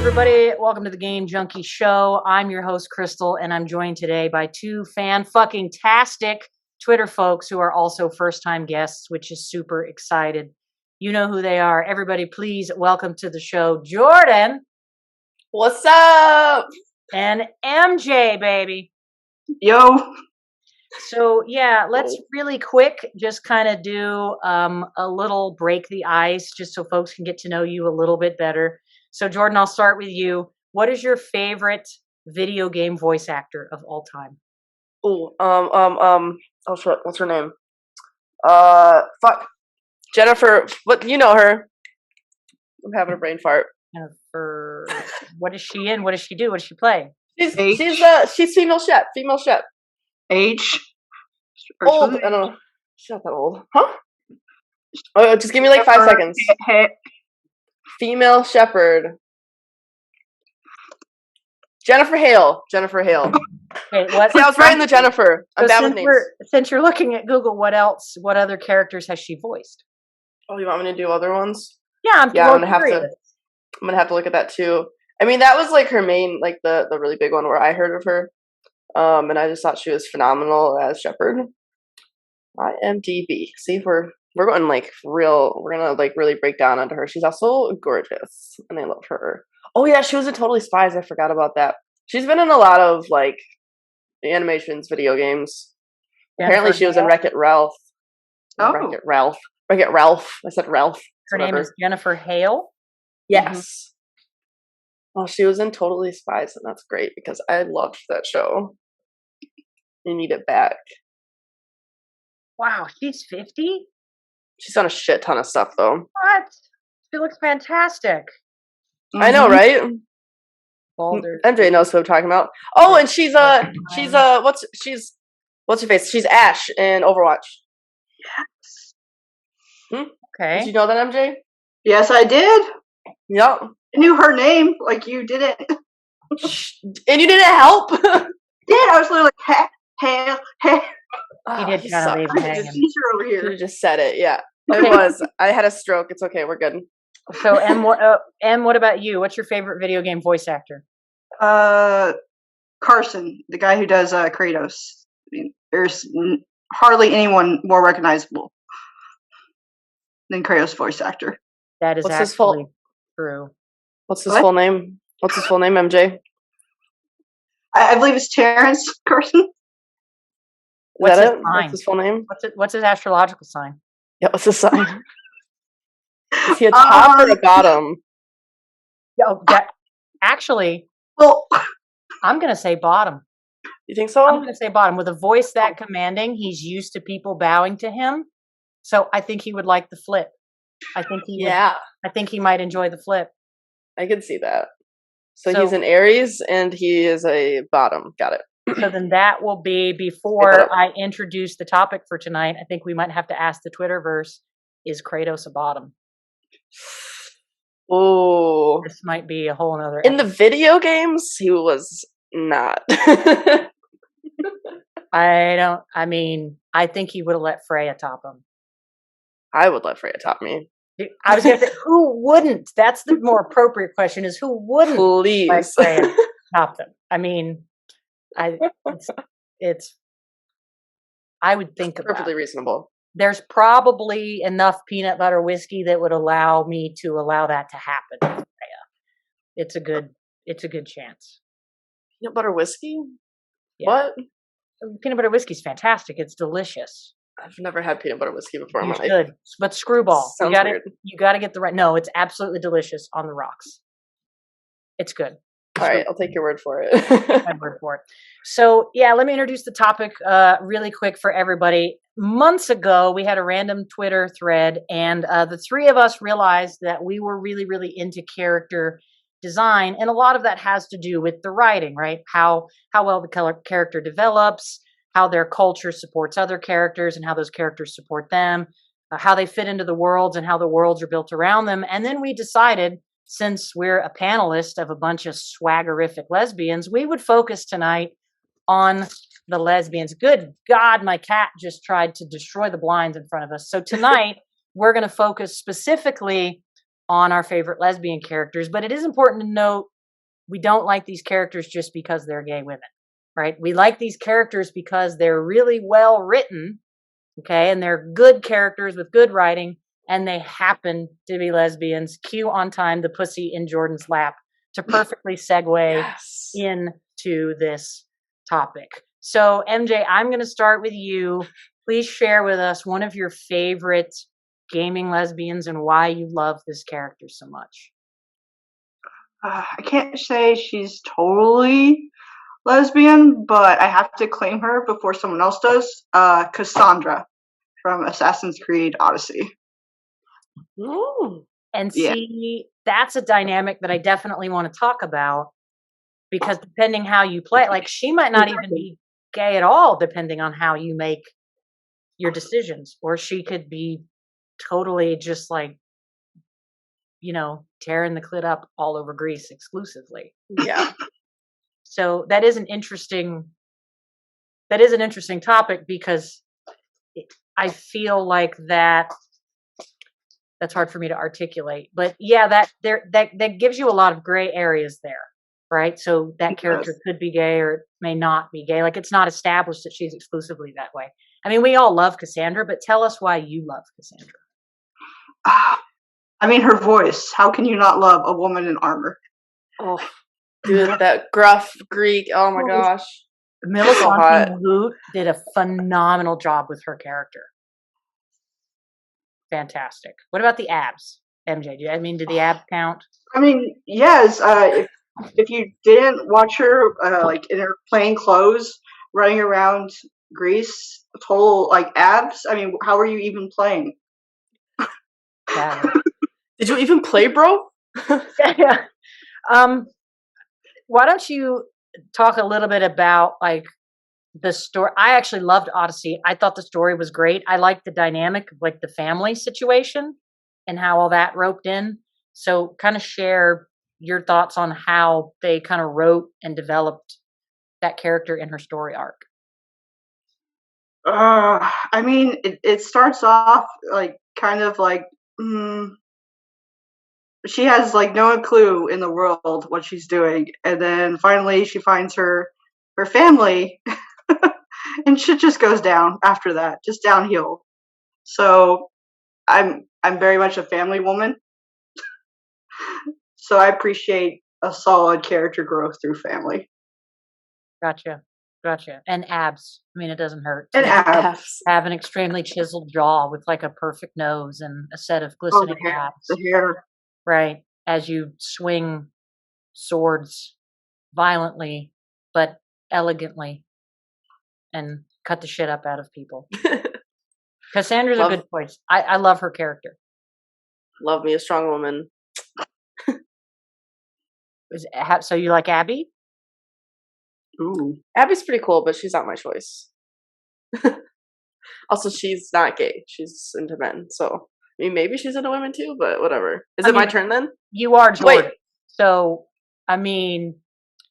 everybody. Welcome to the Game Junkie Show. I'm your host, Crystal, and I'm joined today by two fan-fucking-tastic Twitter folks who are also first-time guests, which is super excited. You know who they are. Everybody, please welcome to the show, Jourdan. What's up? And Emjae, baby. Yo. So, yeah, let's really quick just kind of do a little break the ice just so folks can get to know you a little bit better. So, Jourdan, I'll start with you. What is your favorite video game voice actor of all time? Oh shit, what's her name? Fuck. Jennifer, what, you know her. I'm having a brain fart. Jennifer, what is she in? What does she do? What does she play? She's female chef. H. Old. I don't know. She's not that old. Huh? Just give me like 5 seconds. Female shepherd. Jennifer Hale. Okay, what? See, I was right in the Jennifer. I'm bad with names. Since you're looking at Google, what other characters has she voiced? Oh, you want me to do other ones? Yeah, I'm gonna have to look at that too. I mean, that was like her main, like the really big one where I heard of her. And I just thought she was phenomenal as Shepherd. IMDb. See, we're going like real. We're gonna like really break down onto her. She's also gorgeous, and I love her. Oh yeah, she was in Totally Spies. I forgot about that. She's been in a lot of like animations, video games. Apparently, she was in Wreck-It Ralph. Oh, Wreck-It Ralph. I said Ralph. Her name is Jennifer Hale. Yes. Oh, she was in Totally Spies, and that's great because I loved that show. You need it back. Wow, she's 50? She's done a shit ton of stuff, though. What? She looks fantastic. I know, right? Balder. Emjae knows who I'm talking about. Oh, and she's what's her face? She's Ash in Overwatch. Yes. Okay. Did you know that, Emjae? Yes, I did. Yep. I knew her name, like you didn't. And you didn't help? Yeah, I was literally like, hey. He did kind of leave me hanging. Over here. You just said it, yeah. Okay. It was. I had a stroke. It's okay. We're good. So, Em, what about you? What's your favorite video game voice actor? Carson, the guy who does Kratos. I mean, there's hardly anyone more recognizable than Kratos voice actor. That is actually true. What's his full name? What's his full name, Emjae? I believe it's Terrence Carson. What's his sign? What's his full name? What's his astrological sign? Yeah, what's his sign? Is he a top or a bottom? Actually, well, I'm going to say bottom. You think so? I'm going to say bottom. With a voice that commanding, he's used to people bowing to him. So I think he would like the flip. I think he might enjoy the flip. I can see that. So he's an Aries and he is a bottom. Got it. So then that will be before I introduce the topic for tonight. I think we might have to ask the Twitterverse, is Kratos a bottom? Oh. This might be a whole nother In the video games, he was not. I think he would have let Freya top him. I would let Freya top me. I was going to say, who wouldn't? That's the more appropriate question: is who wouldn't let Freya top them? I mean, I would think about perfectly reasonable. There's probably enough peanut butter whiskey that would allow me to allow that to happen with Freya. It's a good chance. Peanut butter whiskey? Yeah. What? Peanut butter whiskey is fantastic. It's delicious. I've never had peanut butter whiskey before in my life. Good, but screwball. Sounds weird. You got to get the right. No, it's absolutely delicious on the rocks. It's good. All right, I'll take your word for it. My word for it. So, yeah, let me introduce the topic really quick for everybody. Months ago, we had a random Twitter thread, and the three of us realized that we were really, really into character design, and a lot of that has to do with the writing, right? How well the character develops, how their culture supports other characters, and how those characters support them, how they fit into the worlds, and how the worlds are built around them. And then we decided, since we're a panelist of a bunch of swaggerific lesbians, we would focus tonight on the lesbians. Good God, my cat just tried to destroy the blinds in front of us. So tonight, we're going to focus specifically on our favorite lesbian characters. But it is important to note we don't like these characters just because they're gay women, right? We like these characters because they're really well written, okay, and they're good characters with good writing, and they happen to be lesbians. Cue on time the pussy in Jourdan's lap to perfectly segue Yes. into this topic. So, MJ, I'm going to start with you. Please share with us one of your favorite gaming lesbians and why you love this character so much. I can't say she's totally lesbian, but I have to claim her before someone else does. Cassandra from Assassin's Creed Odyssey. Ooh. And see, that's a dynamic that I definitely want to talk about, because depending how you play, like, she might not even be gay at all, depending on how you make your decisions, or she could be totally just like, tearing the clit up all over Greece exclusively. Yeah. So that is an interesting topic, because I feel like that's hard for me to articulate, but yeah, that gives you a lot of gray areas there, right? So that character could be gay or it may not be gay. Like, it's not established that she's exclusively that way. I mean, we all love Cassandra, but tell us why you love Cassandra. I mean, her voice. How can you not love a woman in armor? Oh, dude, that gruff Greek. Oh my gosh. Millicent Woot did a phenomenal job with her character. Fantastic. What about the abs, MJ? Do the abs count? I mean, yes. If you didn't watch her, like in her plain clothes, running around Greece, total like abs. I mean, how are you even playing? Yeah. Did you even play, bro? Yeah. Why don't you talk a little bit about like the story? I actually loved Odyssey. I thought the story was great. I liked the dynamic of like the family situation and how all that roped in. So kind of share your thoughts on how they kind of wrote and developed that character in her story arc. I mean, it starts off like kind of like she has like no clue in the world what she's doing, and then finally she finds her family, and shit just goes down after that, just downhill. So I'm very much a family woman, so I appreciate a solid character growth through family. Gotcha. And abs. I mean, it doesn't hurt And to abs. have an extremely chiseled jaw with like a perfect nose and a set of glistening abs. The hair. Right. As you swing swords violently but elegantly and cut the shit up out of people. Cassandra's a good choice. I love her character. Love me a strong woman. So you like Abby? Ooh. Abby's pretty cool, but she's not my choice. Also, she's not gay. She's into men. So, I mean, maybe she's into women too, but whatever. Is it my turn then? You are Jourdan. Wait. So, I mean...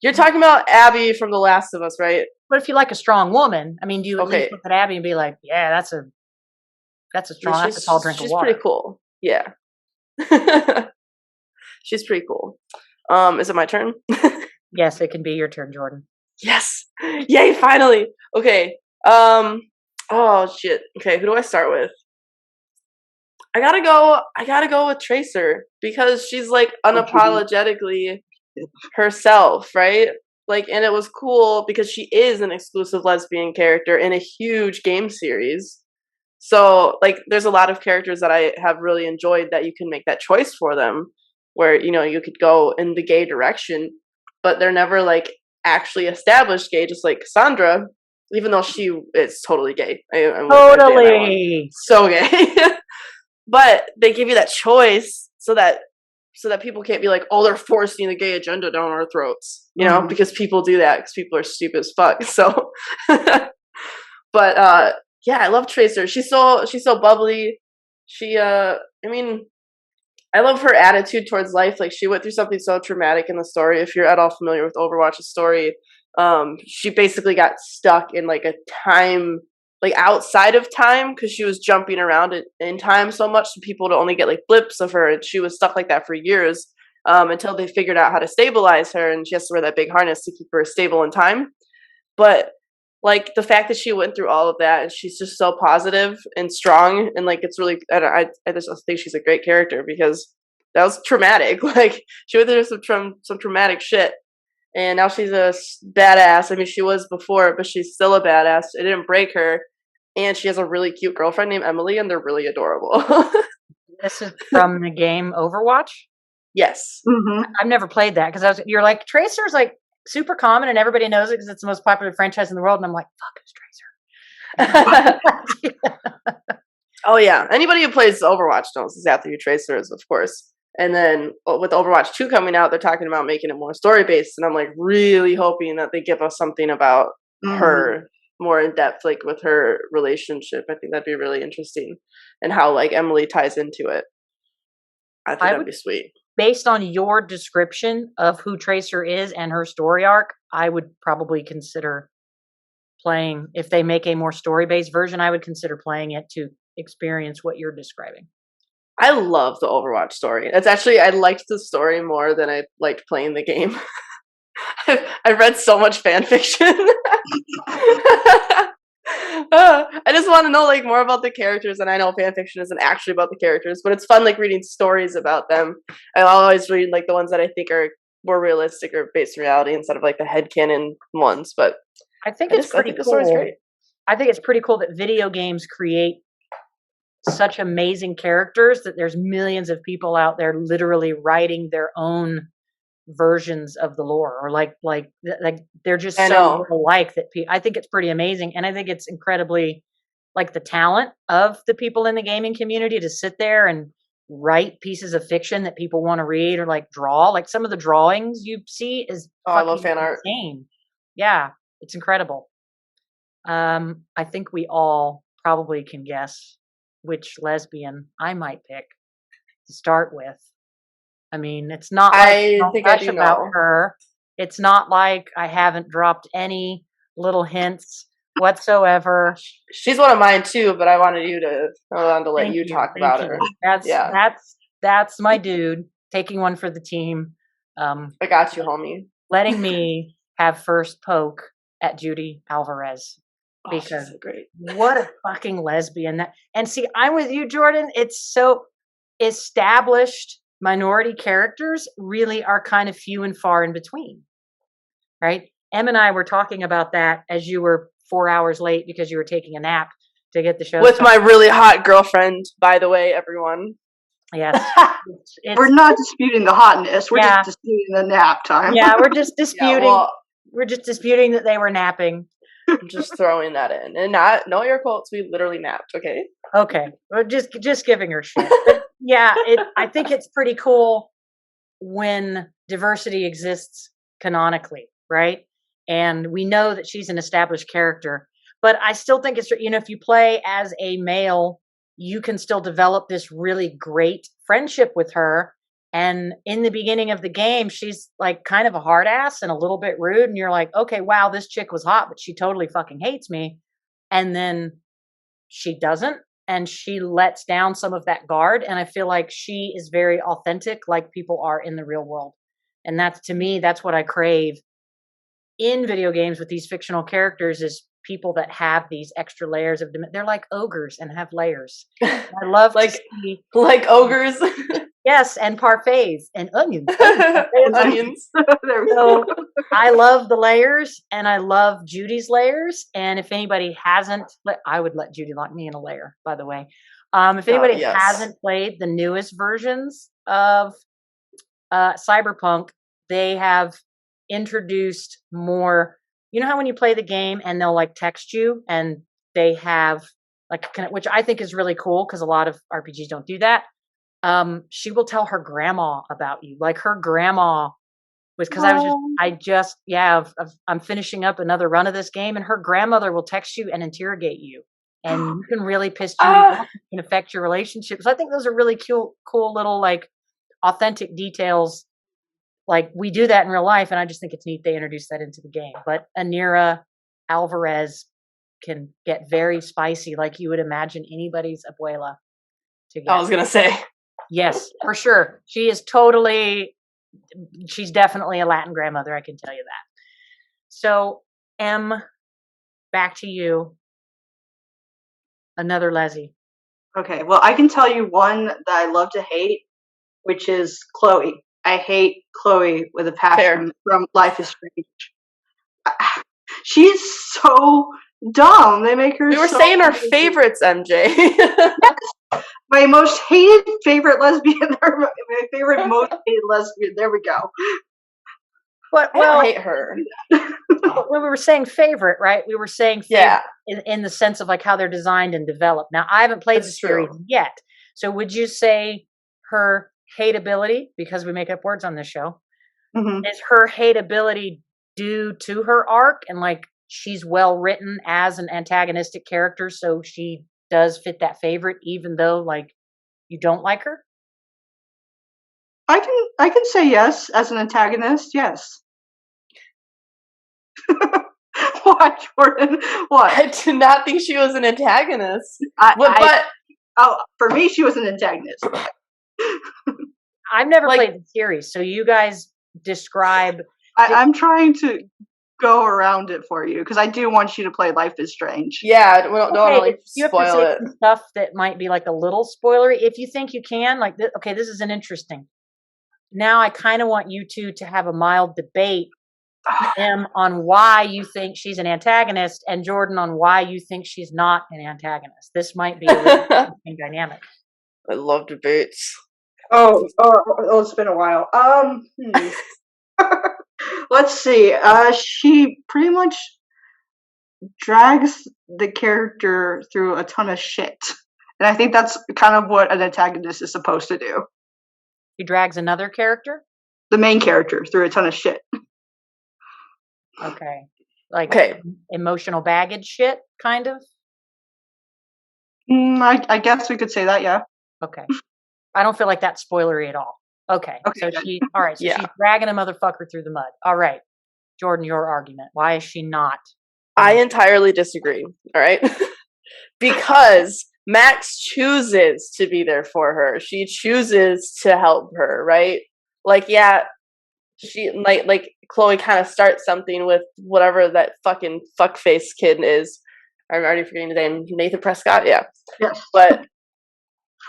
You're talking about Abby from The Last of Us, right? But if you like a strong woman, I mean, do you at least look at Abby and be like, yeah, that's a strong, that's a tall drink of water. She's pretty cool. Yeah. She's pretty cool. Is it my turn? Yes, it can be your turn, Jourdan. Yes. Yay, finally. Okay. Oh shit. Okay, who do I start with? I gotta go with Tracer, because she's like unapologetically herself, right? Like, and it was cool because she is an exclusive lesbian character in a huge game series. So like, there's a lot of characters that I have really enjoyed that you can make that choice for them, where, you could go in the gay direction, but they're never like actually established gay, just like Cassandra, even though she is totally gay. I'm totally so gay. But they give you that choice so that people can't be like, oh, they're forcing the gay agenda down our throats, because people do that because people are stupid as fuck. So, but yeah, I love Tracer. She's so bubbly. She, I mean, I love her attitude towards life. Like, she went through something so traumatic in the story. If you're at all familiar with Overwatch's story, she basically got stuck in like a time, like outside of time, because she was jumping around in time so much, so people would only get like blips of her, and she was stuck like that for years. until they figured out how to stabilize her, and she has to wear that big harness to keep her stable in time. But like the fact that she went through all of that and she's just so positive and strong, and like it's really, I just think she's a great character because that was traumatic. Like she went through some traumatic shit, and now she's a badass. I mean, she was before, but she's still a badass. It didn't break her, and she has a really cute girlfriend named Emily, and they're really adorable. This is from the game Overwatch. Yes. Mm-hmm. I've never played that because you're like Tracer's like super common and everybody knows it because it's the most popular franchise in the world, and I'm like, fuck, who's Tracer? Oh yeah, anybody who plays Overwatch knows exactly who Tracer is, of course. And then with Overwatch 2 coming out, they're talking about making it more story based, and I'm like really hoping that they give us something about her more in depth, like with her relationship. I think that'd be really interesting, and how like Emily ties into it. I think that'd be sweet. Based on your description of who Tracer is and her story arc, I would probably consider playing, if they make a more story-based version, I would consider playing it to experience what you're describing. I love the Overwatch story. It's actually, I liked the story more than I liked playing the game. I've read so much fan fiction. I just want to know like more about the characters, and I know fan fiction isn't actually about the characters, but it's fun like reading stories about them. I always read like the ones that I think are more realistic or based in reality instead of like the headcanon ones. But I think it's pretty cool. The story's great. I think it's pretty cool that video games create such amazing characters that there's millions of people out there literally writing their own versions of the lore, or like they're just so alike that I think it's pretty amazing. And I think it's incredibly like the talent of the people in the gaming community to sit there and write pieces of fiction that people want to read, or like draw. Like some of the drawings you see is I love fan art. Yeah, it's incredible. I think we all probably can guess which lesbian I might pick to start with. I mean, it's not like I don't think much about her. It's not like I haven't dropped any little hints whatsoever. She's one of mine too, but I wanted you to let you talk about her. That's my dude. Taking one for the team. I got you, homie. Letting me have first poke at Judy Alvarez. Because so great. What a fucking lesbian that. And see, I'm with you, Jourdan. It's so established. Minority characters really are kind of few and far in between, right? Em and I were talking about that as you were 4 hours late because you were taking a nap to get the show with my really hot girlfriend, by the way, everyone. Yes. We're not disputing the hotness. We're just disputing the nap time. Yeah, we're just disputing. We're just disputing that they were napping. I'm just throwing that in, and not no air quotes. We literally napped. Okay, we're just giving her shit. Yeah, I think it's pretty cool when diversity exists canonically, right? And we know that she's an established character, but I still think it's, if you play as a male, you can still develop this really great friendship with her. And in the beginning of the game, she's like kind of a hard ass and a little bit rude. And you're like, okay, wow, this chick was hot, but she totally fucking hates me. And then she doesn't. And she lets down some of that guard. And I feel like she is very authentic, like people are in the real world. And that's, to me, that's what I crave in video games with these fictional characters, is people that have these extra layers of they're like ogres and have layers. I love like ogres. Yes, and parfaits and onions. Onions. So I love the layers, and I love Judy's layers. And if anybody hasn't, I would let Judy lock me in a layer, by the way. If anybody hasn't played the newest versions of Cyberpunk, they have introduced more. You know how when you play the game and they'll like text you, and they have like, which I think is really cool because a lot of RPGs don't do that. She will tell her grandma about you. Like her grandma was, because I'm finishing up another run of this game, and her grandmother will text you and interrogate you, and you can really piss Judy off. It can affect your relationship. So I think those are really cool little like authentic details. Like we do that in real life, and I just think it's neat they introduced that into the game. But Anira Alvarez can get very spicy, like you would imagine anybody's abuela to get. I was gonna say. Yes, for sure. She is totally she's definitely a Latin grandmother, I can tell you that. So, back to you. Another Leslie. Okay, well, I can tell you one that I love to hate, which is Chloe. I hate Chloe with a passion from Life is Strange. She's so dumb. They make her. We were so saying our lazy. favorites, MJ. My most hated favorite lesbian, or my favorite most hated lesbian. There we go. But I don't hate her. when we were saying favorite, right? We were saying favorite in the sense of like how they're designed and developed. Now, I haven't played the series yet. So would you say her hateability, because we make up words on this show, is her hateability due to her arc and like she's well written as an antagonistic character, so she does fit that favorite, even though like you don't like her? I can say yes as an antagonist. Yes. What, Jourdan? What? I did not think she was an antagonist. For me, she was an antagonist. I've never played the series, so you guys describe. I'm trying to go around it for you because I do want you to play Life is Strange. Yeah, don't really you spoil have to say it. some stuff that might be like a little spoilery. If you think you can, like, okay, this is an interesting. Now I kind of want you two to have a mild debate on why you think she's an antagonist, and Jourdan on why you think she's not an antagonist. This might be a really interesting dynamic. I love debates. Oh, it's been a while. Let's see. She pretty much drags the character through a ton of shit, and I think that's kind of what an antagonist is supposed to do. He drags another character? The main character through a ton of shit. Okay. Like emotional baggage shit, kind of? I guess we could say that, yeah. Okay. I don't feel like that's spoilery at all. Okay. So she's dragging a motherfucker through the mud. All right. Jourdan, your argument. Why is she not? I entirely disagree. All right. Because Max chooses to be there for her. She chooses to help her, right? Like, yeah, she like Chloe kind of starts something with whatever that fucking fuckface kid is. I'm already forgetting his name. Nathan Prescott, yeah. Yes. But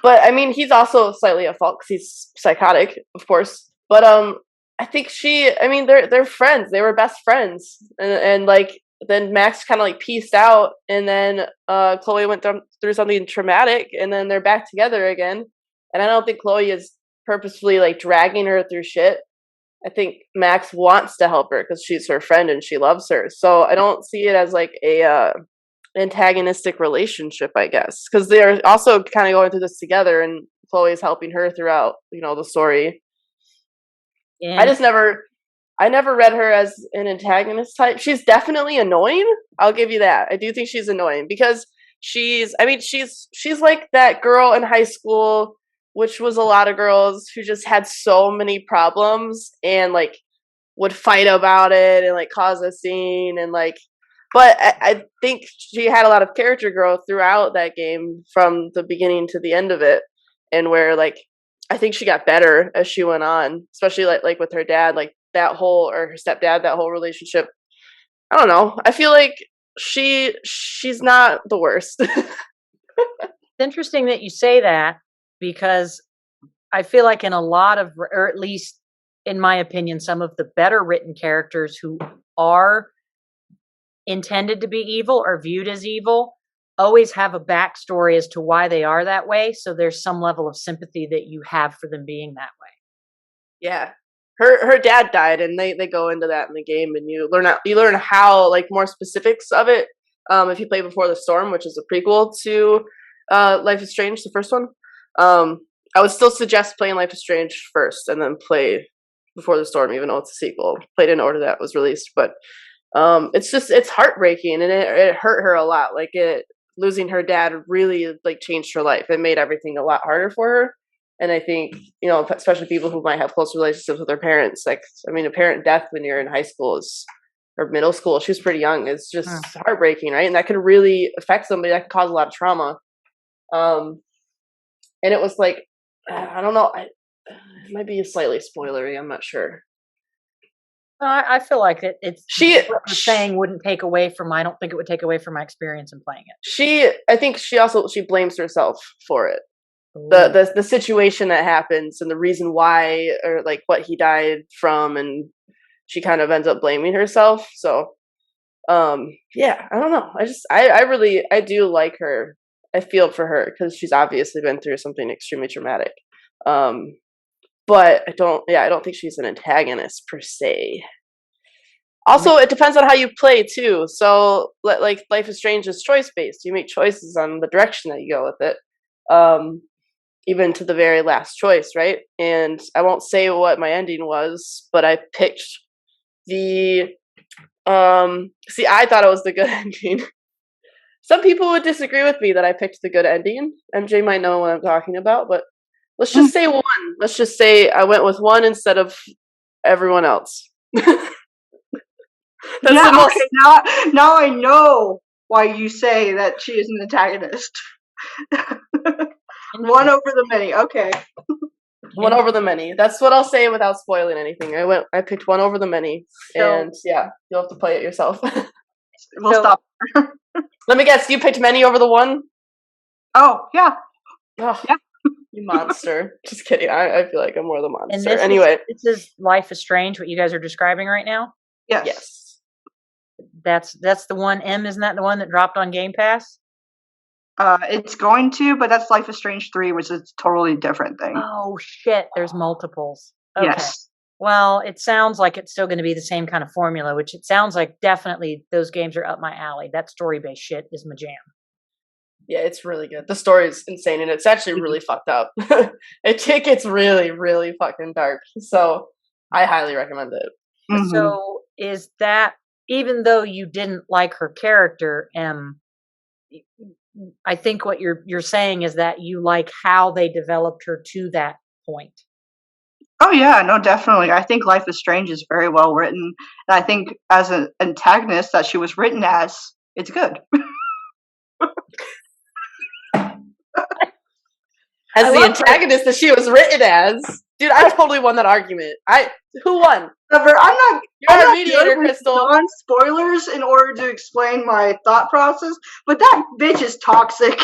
I mean, he's also slightly at fault because he's psychotic, of course. But I think they're friends. They were best friends, and like then Max kind of like pieced out, and then Chloe went through something traumatic, and then they're back together again. And I don't think Chloe is purposefully like dragging her through shit. I think Max wants to help her because she's her friend and she loves her. So I don't see it as like a antagonistic relationship, I guess, because they're also kind of going through this together, and Chloe's helping her throughout, the story. Yeah. I never read her as an antagonist type. She's definitely annoying. I'll give you that. I do think she's annoying because she's like that girl in high school, which was a lot of girls who just had so many problems and like would fight about it and like cause a scene and like. But I think she had a lot of character growth throughout that game from the beginning to the end of it, and where like I think she got better as she went on, especially like with her dad, like that whole or her stepdad, that whole relationship. I don't know. I feel like she's not the worst. It's interesting that you say that because I feel like in a lot of, or at least in my opinion, some of the better written characters who are intended to be evil or viewed as evil always have a backstory as to why they are that way. So there's some level of sympathy that you have for them being that way. Yeah. Her dad died, and they go into that in the game, and you learn how like more specifics of it. If you play Before the Storm, which is a prequel to Life is Strange, the first one. I would still suggest playing Life is Strange first, and then play Before the Storm, even though it's a sequel. Played in order that was released, but it's heartbreaking, and it hurt her a lot. Like losing her dad really like changed her life. It made everything a lot harder for her. And I think, especially people who might have close relationships with their parents, like, a parent death when you're in high school or middle school, she was pretty young. It's just heartbreaking, right? And that can really affect somebody. That can cause a lot of trauma. And it was like, I don't know. It might be slightly spoilery. I'm not sure. I feel like it's She what I'm saying wouldn't take away from. I don't think it would take away from my experience in playing it. I think she blames herself for it. Ooh. The situation that happens and the reason why, or like what he died from, and she kind of ends up blaming herself. So yeah, I don't know. I do like her. I feel for her because she's obviously been through something extremely traumatic. But I don't think she's an antagonist per se. Also, it depends on how you play too. So, like Life is Strange is choice based. You make choices on the direction that you go with it, even to the very last choice, right? And I won't say what my ending was, but I picked the. See, I thought it was the good ending. Some people would disagree with me that I picked the good ending. Emjae might know what I'm talking about, but let's just say one. Let's just say I went with one instead of everyone else. That's yeah, the most. Okay, now I know why you say that she is an antagonist. One over the many. Okay. One over the many. That's what I'll say without spoiling anything. I picked one over the many, and yeah, you'll have to play it yourself. We'll stop. Let me guess. You picked many over the one. Oh yeah. Oh, yeah. You monster. Just kidding. I feel like I'm more the monster. And anyway, this is Life is Strange. What you guys are describing right now. Yes. That's the one. Isn't that the one that dropped on Game Pass? It's going to, but that's Life is Strange 3, which is a totally different thing. Oh shit! There's multiples. Okay. Yes. Well, it sounds like it's still going to be the same kind of formula, which it sounds like definitely those games are up my alley. That story-based shit is my jam. Yeah, it's really good. The story is insane, and it's actually really fucked up. It gets really, really fucking dark. So I highly recommend it. Mm-hmm. So is that, even though you didn't like her character, I think what you're saying is that you like how they developed her to that point. Oh yeah, no, definitely. I think Life is Strange is very well written, and I think as an antagonist that she was written as, it's good. As the antagonist that she was written as, dude, I totally won that argument. Who won? I'm not. You're a mediator, Crystal. On spoilers in order to explain my thought process, but that bitch is toxic.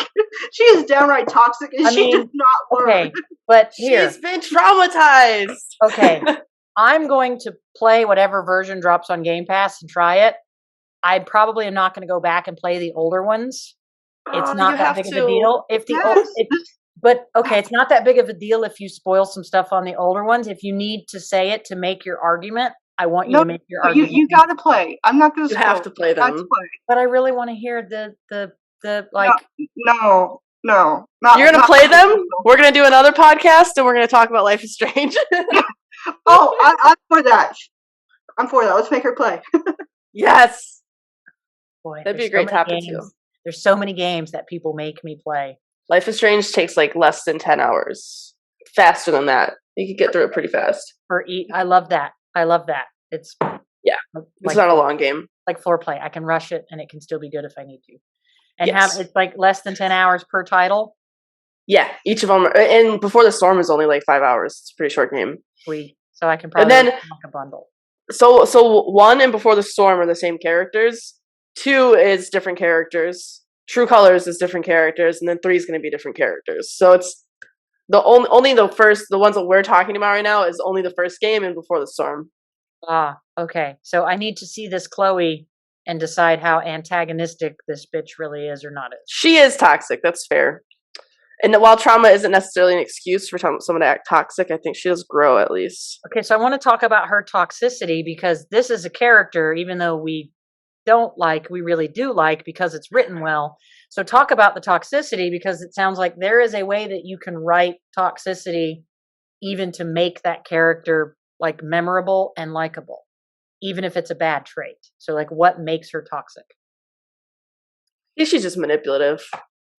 She is downright toxic, and she does not learn. Okay, but here she's been traumatized. Okay, I'm going to play whatever version drops on Game Pass and try it. I probably am not going to go back and play the older ones. It's not that big of a deal. But okay, it's not that big of a deal if you spoil some stuff on the older ones. If you need to say it to make your argument, I want you to make your argument. You got to play. I'm not going to. You have to play them. But I really want to hear the like. No. You're going to play them? We're going to do another podcast, and we're going to talk about Life is Strange. Oh, I'm for that. I'm for that. Let's make her play. Yes. Boy, that'd be a great topic too. There's so many games that people make me play. Life is Strange takes like less than 10 hours. Faster than that. You can get through it pretty fast. I love that. It's it's not a long game. Like foreplay. I can rush it and it can still be good if I need to. And it's like less than 10 hours per title. Yeah, each of them. And Before the Storm is only like 5 hours. It's a pretty short game. Sweet. So I can probably make a bundle. So 1 and Before the Storm are the same characters. 2 is different characters. True Colors is different characters, and then 3 is going to be different characters. So it's the only the ones that we're talking about right now is only the first game and Before the Storm. Ah, okay. So I need to see this Chloe and decide how antagonistic this bitch really is or not is. She is toxic. That's fair. And while trauma isn't necessarily an excuse for someone to act toxic, I think she does grow at least. Okay, so I want to talk about her toxicity because this is a character, even though we really do like because it's written well. So talk about the toxicity because it sounds like there is a way that you can write toxicity even to make that character like memorable and likable, even if it's a bad trait. So like what makes her toxic? I think she's just manipulative.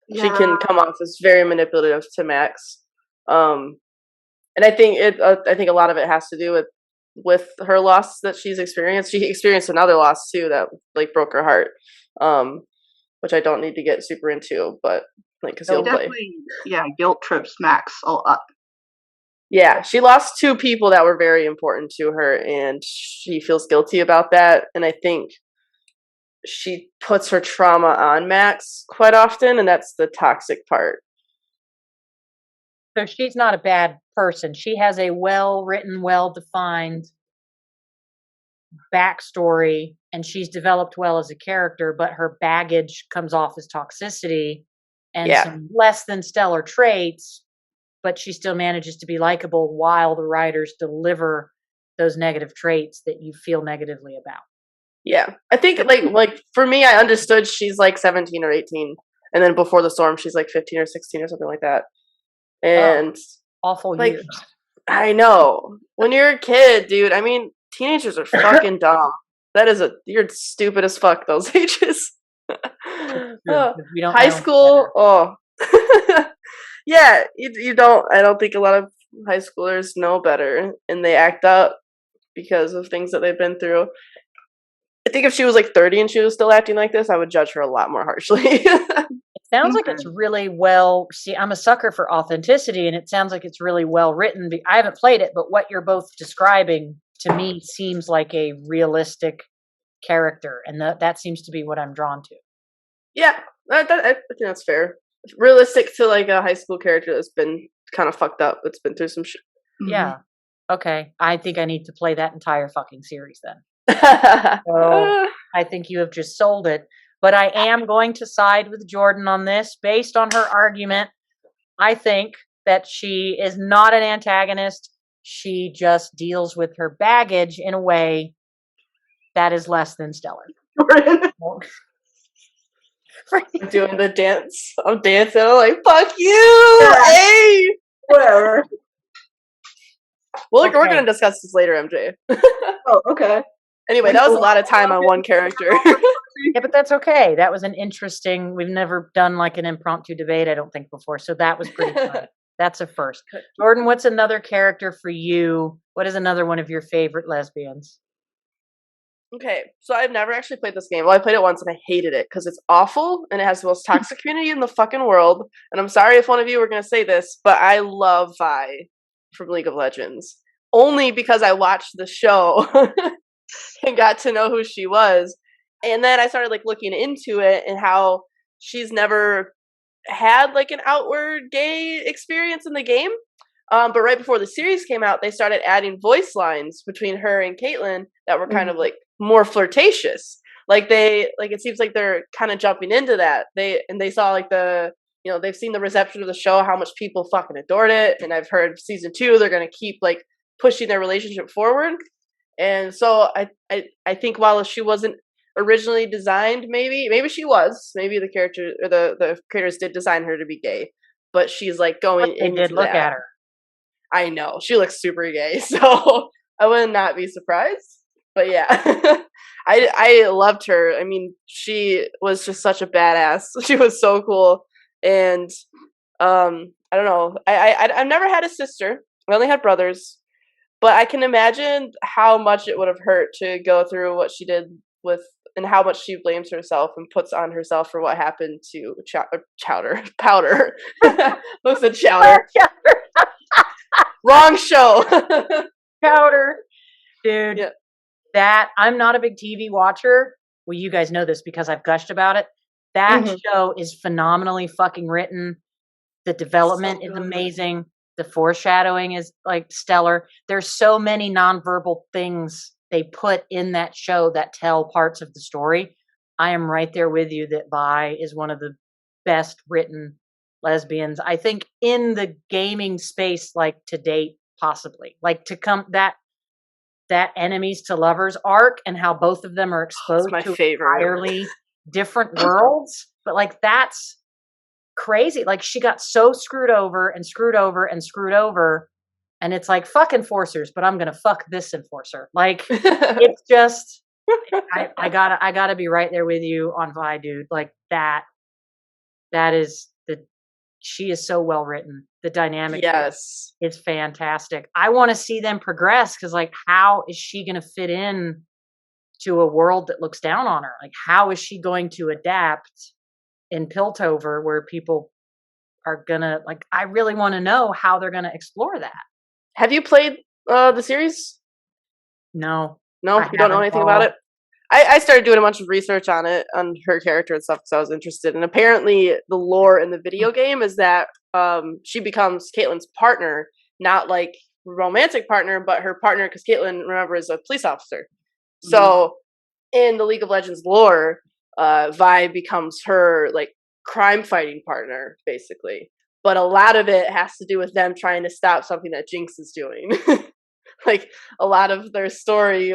Yeah. She can come off as very manipulative to Max. And I think a lot of it has to do with her loss that she's experienced. She experienced another loss too that like broke her heart, which I don't need to get super into, but like because you'll play. Yeah, guilt trips Max a lot. Yeah, she lost two people that were very important to her, and she feels guilty about that. And I think she puts her trauma on Max quite often, and that's the toxic part. So she's not a bad person. She has a well written, well defined backstory, and she's developed well as a character, but her baggage comes off as toxicity and Yeah, some less than stellar traits, but she still manages to be likable while the writers deliver those negative traits that you feel negatively about. yeah. I think like for me, I understood she's like 17 or 18, and then before the storm, she's like 15 or 16 or something like that. Oh, And awful like, years. I know when you're a kid, dude. I mean, teenagers are fucking dumb. You're stupid as fuck those ages. It's true, 'cause we don't High know school, better. oh, yeah. You don't. I don't think a lot of high schoolers know better, and they act up because of things that they've been through. I think if she was like 30 and she was still acting like this, I would judge her a lot more harshly. It sounds like Okay. it's really well. See, I'm a sucker for authenticity, and it sounds like it's really well written. I haven't played it, but what you're both describing to me seems like a realistic character, and that seems to be what I'm drawn to. Yeah, I think that's fair. Realistic to like a high school character that's been kind of fucked up. That's been through some shit. Mhm. Yeah. Okay. I think I need to play that entire fucking series then. So I think you have just sold it. But I am going to side with Jourdan on this based on her argument. I think that she is not an antagonist. She just deals with her baggage in a way that is less than stellar. I'm doing the dance. I'm dancing. I'm like, fuck you! Yeah. Hey! Whatever. We're Okay. going to discuss this later, MJ. Oh, okay. Anyway, that was a lot of time on one character. Yeah, but that's okay. That was an interesting. We've never done like an impromptu debate, I don't think, before. So that was pretty fun. That's a first. Jourdan, what's another character for you? What is another one of your favorite lesbians? Okay, so I've never actually played this game. Well, I played it once and I hated it because it's awful and it has the most toxic community in the fucking world. And I'm sorry if one of you were going to say this, but I love Vi from League of Legends. Only because I watched the show and got to know who she was. And then I started like looking into it and how she's never had like an outward gay experience in the game. But right before the series came out, they started adding voice lines between her and Caitlyn that were kind of like more flirtatious. Like it seems like they're kind of jumping into that. They saw like they've seen the reception of the show, how much people fucking adored it, and I've heard season 2 they're gonna keep like pushing their relationship forward. And so I think while she wasn't originally designed, maybe maybe the character or the creators did design her to be gay, but she's like But going they into did look that. at her. I know she looks super gay, so I would not be surprised. But yeah, I loved her. I mean, she was just such a badass. She was so cool, and I don't know. I've never had a sister. I only had brothers, but I can imagine how much it would have hurt to go through what she did with, and how much she blames herself and puts on herself for what happened to Powder. What's the Chowder? Wrong show. Powder, dude. Yeah. That I'm not a big TV watcher. Well, you guys know this because I've gushed about it. That show is phenomenally fucking written. The development is amazing. The foreshadowing is like stellar. There's so many nonverbal things they put in that show that tell parts of the story. I am right there with you that Vi is one of the best written lesbians. I think in the gaming space, like to date, possibly. Like to come that enemies to lovers arc and how both of them are exposed my to favorite. entirely different worlds. But like that's crazy. Like she got so screwed over and screwed over and screwed over. And it's like fuck enforcers, but I'm gonna fuck this enforcer. Like it's just I gotta be right there with you on Vi, dude. Like that is the she is so well written. The dynamic Yes. is fantastic. I want to see them progress because like how is she gonna fit in to a world that looks down on her? Like how is she going to adapt in Piltover where people are gonna like I really want to know how they're gonna explore that. Have you played the series? No, No, I you don't know haven't at anything about all. it? I started doing a bunch of research on it, on her character and stuff, because I was interested. And apparently, the lore in the video game is that she becomes Caitlyn's partner, not like romantic partner, but her partner, because Caitlyn, remember, is a police officer. Mhm. So in the League of Legends lore, Vi becomes her like crime fighting partner, basically. But a lot of it has to do with them trying to stop something that Jinx is doing. Like a lot of their story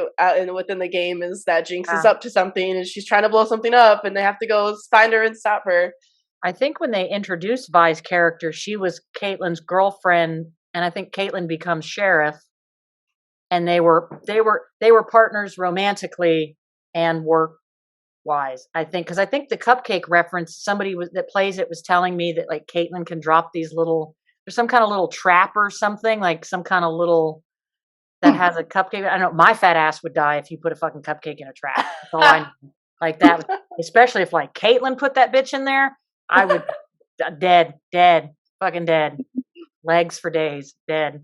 within the game is that Jinx is Yeah. up to something and she's trying to blow something up, and they have to go find her and stop her. I think when they introduced Vi's character, she was Caitlyn's girlfriend, and I think Caitlyn becomes sheriff, and they were partners romantically and work wise. I think because I think the cupcake reference, somebody that plays it was telling me that like Caitlyn can drop these little, there's some kind of little trap or something, like some kind of little that has a cupcake. I don't know. My fat ass would die if you put a fucking cupcake in a trap. That's all I know. Like that, especially if like Caitlyn put that bitch in there, I would dead, fucking dead. Legs for days, dead.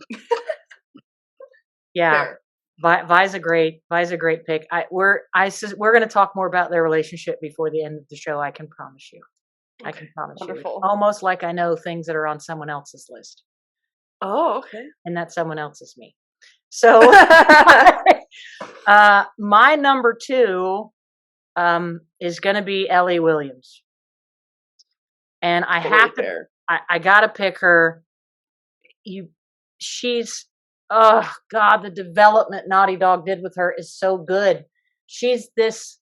Yeah, Fair. Vi's a great pick. We're going to talk more about their relationship before the end of the show. I can promise you. I can promise you. It's Wonderful. almost like I know things that are on someone else's list, Oh, okay. and that someone else is me. So, my number 2 is going to be Ellie Williams, and I Totally have to. fair. I got to pick her. She's, oh God, the development Naughty Dog did with her is so good. She's this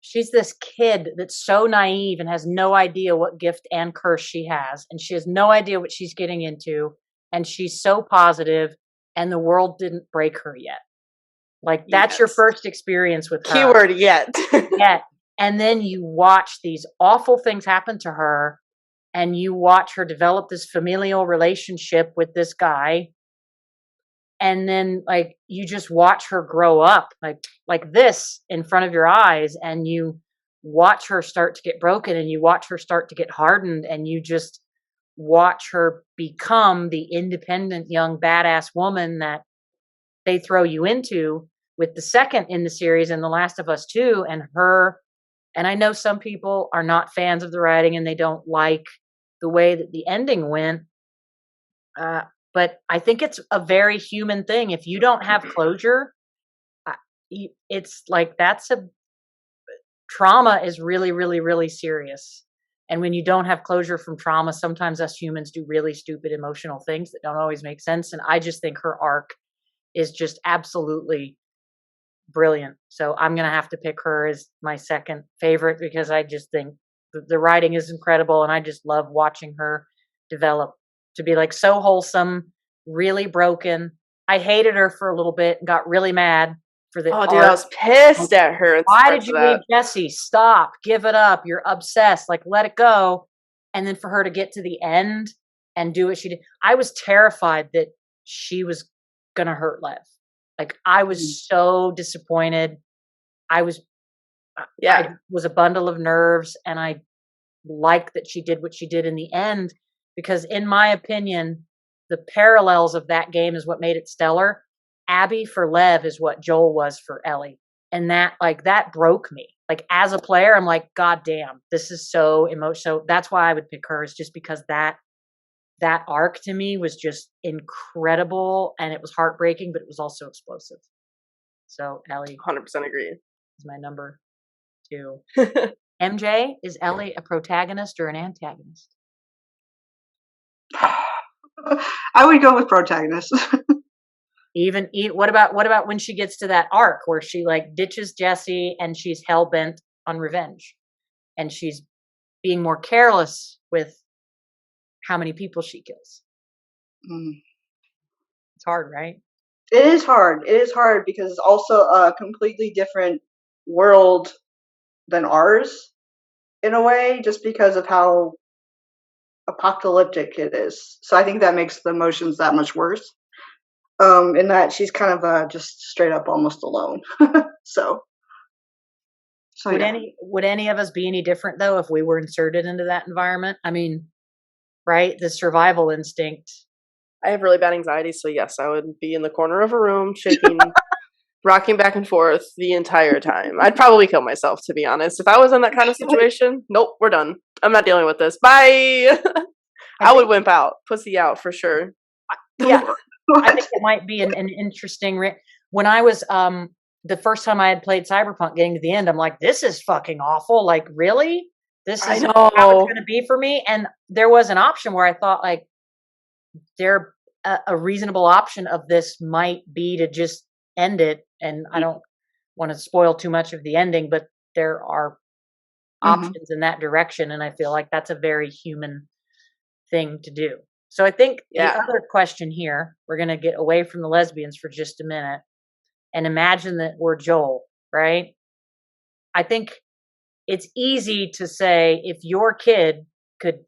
she's this kid that's so naive and has no idea what gift and curse she has, and she has no idea what she's getting into, and she's so positive, and the world didn't break her yet. Like that's your Yes. first experience with her. Keyword yet. Yet. And then you watch these awful things happen to her, and you watch her develop this familial relationship with this guy, and then like you just watch her grow up like this in front of your eyes, and you watch her start to get broken, and you watch her start to get hardened, and you just watch her become the independent young badass woman that they throw you into with the second in the series and The Last of Us 2, and her. And I know some people are not fans of the writing and they don't like the way that the ending went. Uh, but I think it's a very human thing. If you don't have closure, uh, it's like that's a trauma is really, really, really serious. And when you don't have closure from trauma, sometimes us humans do really stupid emotional things that don't always make sense. And I just think her arc is just absolutely brilliant. So I'm going to have to pick her as my second favorite because I just think the writing is incredible, and I just love watching her develop to be like so wholesome, really broken. I hated her for a little bit and got really mad for the Oh, dude, I art. was pissed at her in Why parts did of you leave that. Jesse? Stop. Give it up. You're obsessed. Like, let it go. And then for her to get to the end and do what she did, I was terrified that she was going to hurt Lev. Like, I was so disappointed. I was, Yeah. I was a bundle of nerves, and I liked that she did what she did in the end because, in my opinion, the parallels of that game is what made it stellar. Abby for Lev is what Joel was for Ellie. And that broke me. Like as a player, I'm like, God damn, this is so emotional. So that's why I would pick her, is just because that arc to me was just incredible, and it was heartbreaking, but it was also explosive. So Ellie 100% agree. is my number 2. Emjae, is Ellie a protagonist or an antagonist? I would go with protagonist. What about when she gets to that arc where she like ditches Jesse and she's hell bent on revenge, and she's being more careless with how many people she kills? Mm. It's hard, right? It is hard. It is hard because it's also a completely different world than ours in a way, just because of how apocalyptic it is. So I think that makes the emotions that much worse. In that she's kind of just straight up almost alone. so Would yeah. any of us be any different though if we were inserted into that environment? I mean, right? The survival instinct. I have really bad anxiety, so yes, I would be in the corner of a room, shaking, rocking back and forth the entire time. I'd probably kill myself, to be honest. If I was in that kind of situation, nope, we're done. I'm not dealing with this. Bye. I would wimp out, pussy out for sure. Yeah, I think it might be an interesting. When I was the first time I had played Cyberpunk, getting to the end, I'm like, this is fucking awful. Like, really? This is how it's going to be for me. And there was an option where I thought, like, a reasonable option of this might be to just end it. And I don't want to spoil too much of the ending, but there are options in that direction. And I feel like that's a very human thing to do. So I think the other question here, we're going to get away from the lesbians for just a minute and imagine that we're Joel, right? I think it's easy to say, if your kid could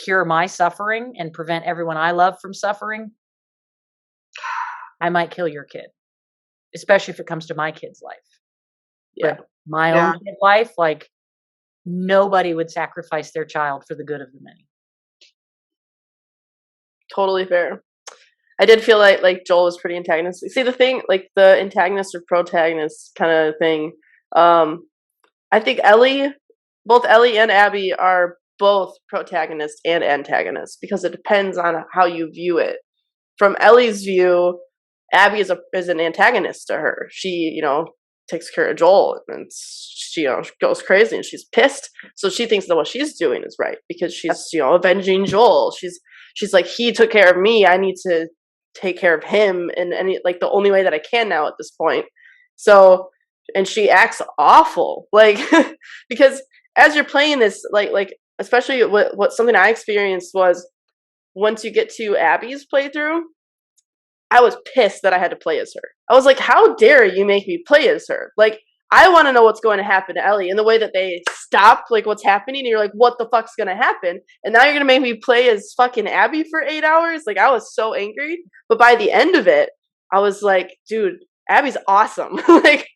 cure my suffering and prevent everyone I love from suffering, I might kill your kid, especially if it comes to my kid's life. Yeah. But my own kid's life, like, nobody would sacrifice their child for the good of the many. Totally fair. I did feel like Joel was pretty antagonistic. See, the thing, like the antagonist or protagonist kind of thing, I think both Ellie and Abby are both protagonist and antagonist because it depends on how you view it. From Ellie's view, Abby is an antagonist to her. She, takes care of Joel and she goes crazy and she's pissed. So she thinks that what she's doing is right because she's avenging Joel. She's like, he took care of me. I need to take care of him in like the only way that I can now at this point. So, and she acts awful, like because as you're playing this, like especially what something I experienced was once you get to Abby's playthrough, I was pissed that I had to play as her. I was like, how dare you make me play as her? Like, I want to know what's going to happen to Ellie. And the way that they stop, like, what's happening, and you're like, what the fuck's going to happen? And now you're going to make me play as fucking Abby for 8 hours? Like, I was so angry. But by the end of it, I was like, dude, Abby's awesome. Like,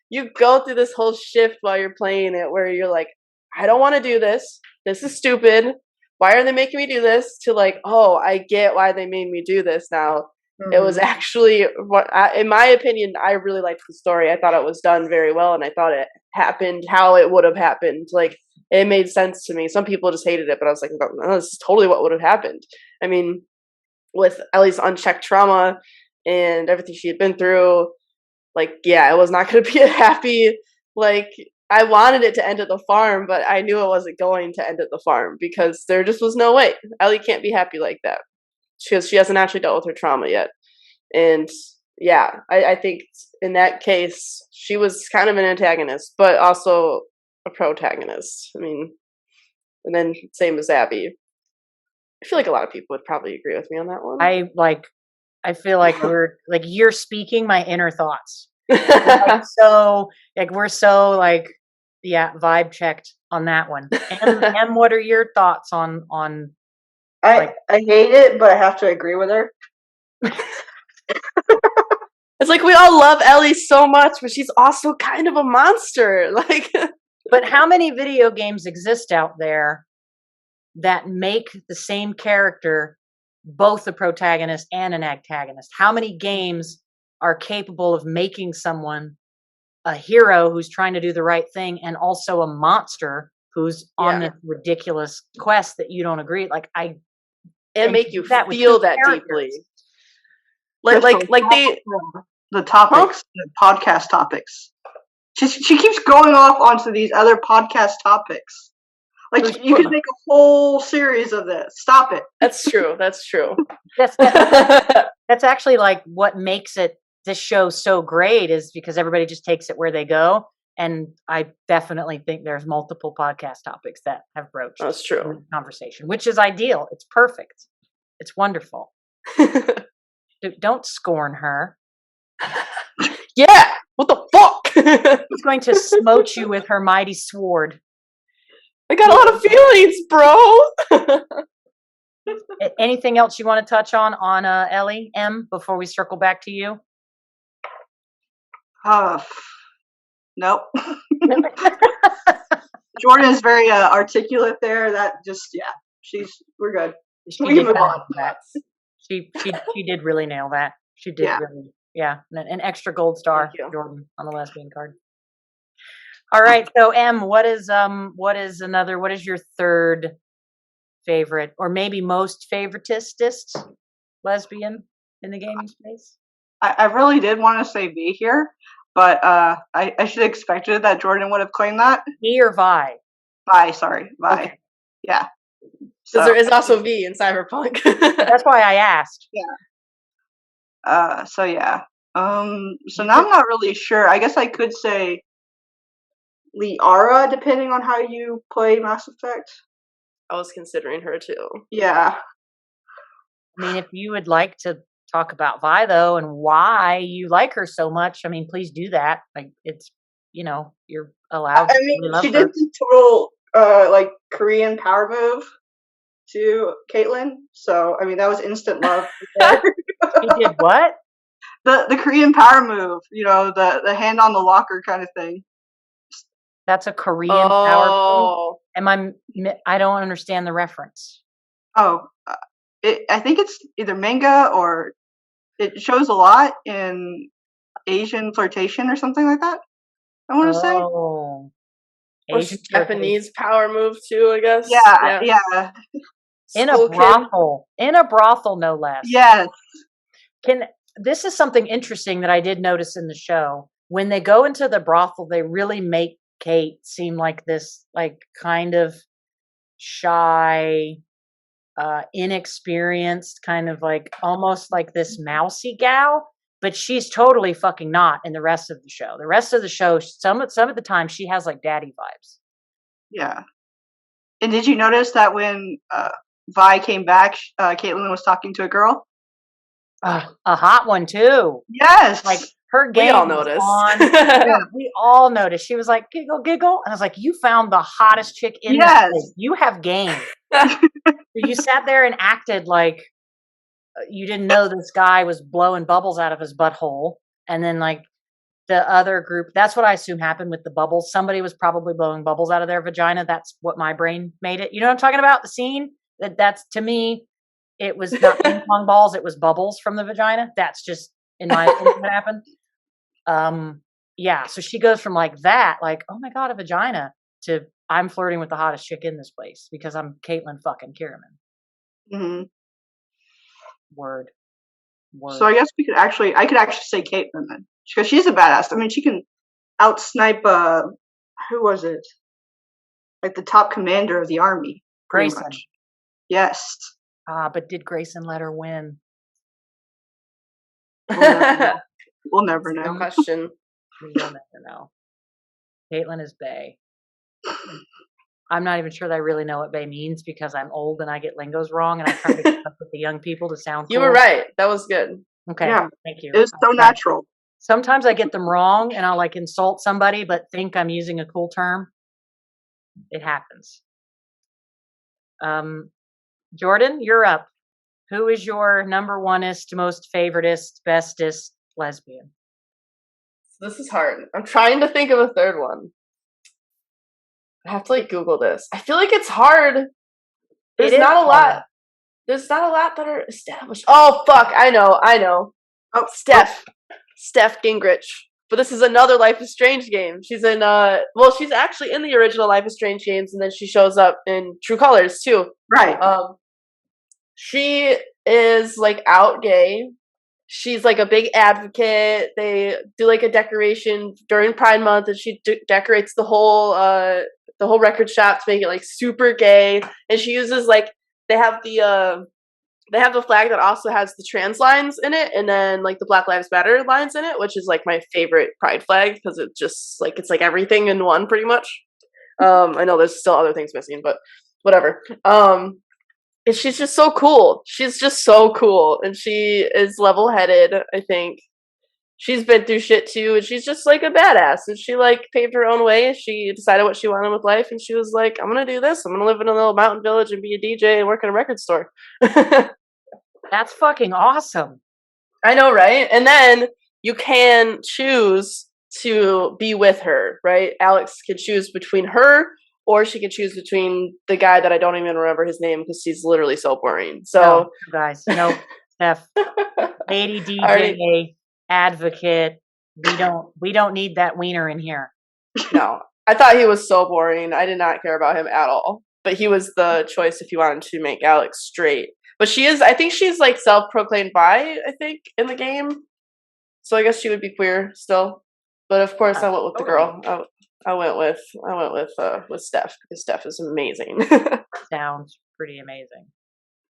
you go through this whole shift while you're playing it where you're like, I don't want to do this. This is stupid. Why are they making me do this? To like, oh, I get why they made me do this now. It was actually, in my opinion, I really liked the story. I thought it was done very well, and I thought it happened how it would have happened. Like, it made sense to me. Some people just hated it, but I was like, no, this is totally what would have happened. I mean, with Ellie's unchecked trauma and everything she had been through, like, yeah, it was not going to be a happy, like, I wanted it to end at the farm, but I knew it wasn't going to end at the farm because there just was no way. Ellie can't be happy like that. Because she hasn't actually dealt with her trauma yet. And yeah, I think in that case, she was kind of an antagonist, but also a protagonist. I mean, and then same as Abby. I feel like a lot of people would probably agree with me on that one. I feel like you're speaking my inner thoughts. We're so vibe checked on that one. And what are your thoughts on I hate it, but I have to agree with her. It's like we all love Ellie so much, but she's also kind of a monster. Like, but how many video games exist out there that make the same character both a protagonist and an antagonist? How many games are capable of making someone a hero who's trying to do the right thing and also a monster who's on this ridiculous quest that you don't agree? Like, and make you feel that deeply. Like the topics, the podcast topics. She keeps going off onto these other podcast topics. Like, you could make a whole series of this. Stop it. That's true. That's true. That's actually like what makes this show so great, is because everybody just takes it where they go. And I definitely think there's multiple podcast topics that have broached That's true. in the conversation, which is ideal. It's perfect. It's wonderful. Don't scorn her. Yeah. What the fuck? She's going to smote you with her mighty sword. I got a lot of feelings, bro. Anything else you want to touch on Ellie M before we circle back to you? Nope. Jourdan is very articulate there. That just, we're good. We can move on. She did really nail that. She did Yeah. really, yeah. An extra gold star, Thank you. Jourdan, on the lesbian card. All right, so M, what is your third favorite, or maybe most favoritist lesbian in the gaming space? I really did want to say V here, but I should have expected that Jourdan would have claimed that. E or Vi? Vi. Okay. Yeah. Because So, there is also V in Cyberpunk. That's why I asked. so yeah. So now I'm not really sure. I guess I could say Liara, depending on how you play Mass Effect. I was considering her too. Yeah. I mean, if you would like to talk about Vi though, and why you like her so much, I mean, please do that. Like, it's, you're allowed. I mean, to love she her. did the total like Korean power move to Caitlyn. So I mean, that was instant love. She did what? The Korean power move, the hand on the locker kind of thing. That's a Korean power move. Oh, I don't understand the reference. Oh, I think it's either manga or it shows a lot in Asian flirtation or something like that. I want to say. Oh, or Asian Japanese power move too, I guess. Yeah. in a School kid. brothel, no less. Yes. This is something interesting that I did notice in the show. When they go into the brothel, they really make Kate seem like this, like, kind of shy, inexperienced, kind of like almost like this mousy gal. But she's totally fucking not in the rest of the show. The rest of the show, some of the time, she has like daddy vibes. Yeah. And did you notice that when Vi came back, Caitlyn was talking to a girl? A hot one too. Yes. Like, her game We all was noticed. on. Yeah, we all noticed. She was like, giggle, giggle. And I was like, you found the hottest chick in this place. You have game. You sat there and acted like you didn't know this guy was blowing bubbles out of his butthole. And then, like, the other group, that's what I assume happened with the bubbles. Somebody was probably blowing bubbles out of their vagina. That's what my brain made it. You know what I'm talking about? The scene? That's, to me, it was not ping pong balls. It was bubbles from the vagina. That's just, in my opinion, what happened. Yeah, so she goes from like that, like, oh my God, a vagina, to I'm flirting with the hottest chick in this place because I'm Caitlyn fucking Kierman. Mm-hmm. Word. So I guess I could actually say Caitlyn then, because she's a badass. I mean, she can outsnipe who was it? Like the top commander of the army. Grayson. Much. Yes. But did Grayson let her win? We'll never know. No question. We will never know. Caitlyn is bae. I'm not even sure that I really know what bae means because I'm old and I get lingos wrong and I try to get up with the young people to sound cool. You were right. That was good. Okay. Yeah. Thank you. It was so natural. Sometimes I get them wrong and I'll like insult somebody but think I'm using a cool term. It happens. Jourdan, you're up. Who is your number oneest, most favoritist, bestest lesbian? This is hard. I'm trying to think of a third one. I have to like Google this. I feel like it's hard. There's not a lot. There's not a lot that are established. Oh fuck! I know. Oh, Steph Gingrich. But this is another Life is Strange game. She's in she's actually in the original Life is Strange games, and then she shows up in True Colors too. Right. She is like out gay. She's like a big advocate. They do like a decoration during Pride Month, and she decorates the whole record shop to make it like super gay. And she uses like they have the flag that also has the trans lines in it, and then like the Black Lives Matter lines in it, which is like my favorite Pride flag because it's just like it's like everything in one pretty much. I know there's still other things missing, but whatever. And she's just so cool. She's just so cool, and she is level-headed. I think she's been through shit too, and she's just like a badass. And she like paved her own way. She decided what she wanted with life, and she was like, "I'm gonna do this. I'm gonna live in a little mountain village and be a DJ and work in a record store." That's fucking awesome. I know, right? And then you can choose to be with her, right? Alex can choose between her, or she can choose between the guy that I don't even remember his name because he's literally so boring. So, no, guys, no, Steph, lady I already DJ, advocate. We don't need that wiener in here. no. I thought he was so boring. I did not care about him at all. But he was the choice if you wanted to make Alex straight. But she is. I think she's like self-proclaimed bi. I think in the game. So I guess she would be queer still. But of course, I went with the girl. I went with Steph because Steph is amazing. Sounds pretty amazing.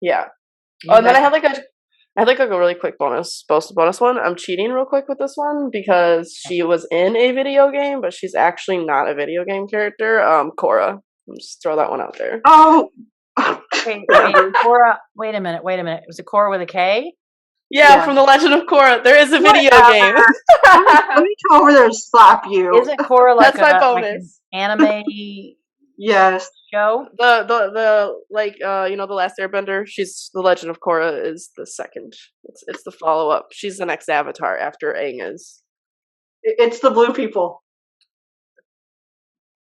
Yeah. You Oh, and then guys- I had like a really quick bonus one. I'm cheating real quick with this one because she was in a video game, but she's actually not a video game character. Cora. Just throw that one out there. Oh, wait, Cora. Wait a minute. Was it Cora with a K? Yeah, Yeah. from The Legend of Korra. There is a video game. let me come over there and slap you. Isn't Cora like That's my like an bonus. anime Yes. show? The like the Last Airbender. She's The Legend of Korra is the second. It's the follow up. She's the next Avatar after Aang is. It's the blue people.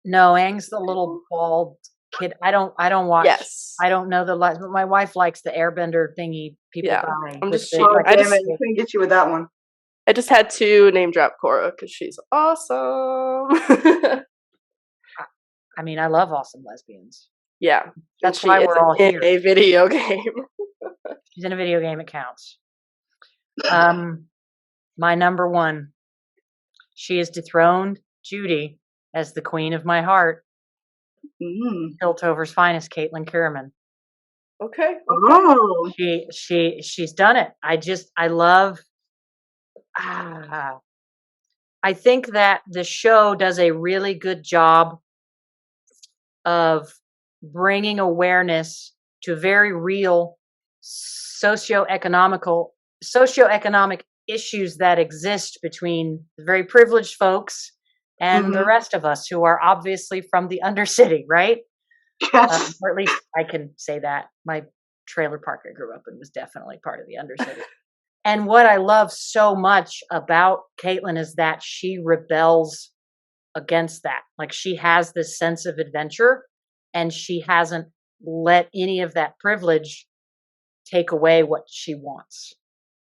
No, Aang's the little bald kid. I don't watch. Yes. I don't know but my wife likes the Airbender thingy. People Yeah, die. I'm with just the, cheating. Oh, like, I damn just- it. I couldn't get you with that one. I just had to name drop Korra because she's awesome. I mean, I love awesome lesbians. Yeah, That's and why she we're is all in here. a video game. She's in a video game. It counts. My number one. She has dethroned Judy as the queen of my heart. Mm. Piltover's finest, Caitlin Kierman. Okay. Oh. She's done it. I love. I think that the show does a really good job of bringing awareness to very real socioeconomic issues that exist between the very privileged folks and the Mhm. rest of us who are obviously from the undercity, right? Yes. Or at least I can say that. My trailer park I grew up in was definitely part of the undercity. And what I love so much about Caitlin is that she rebels against that. Like she has this sense of adventure and she hasn't let any of that privilege take away what she wants.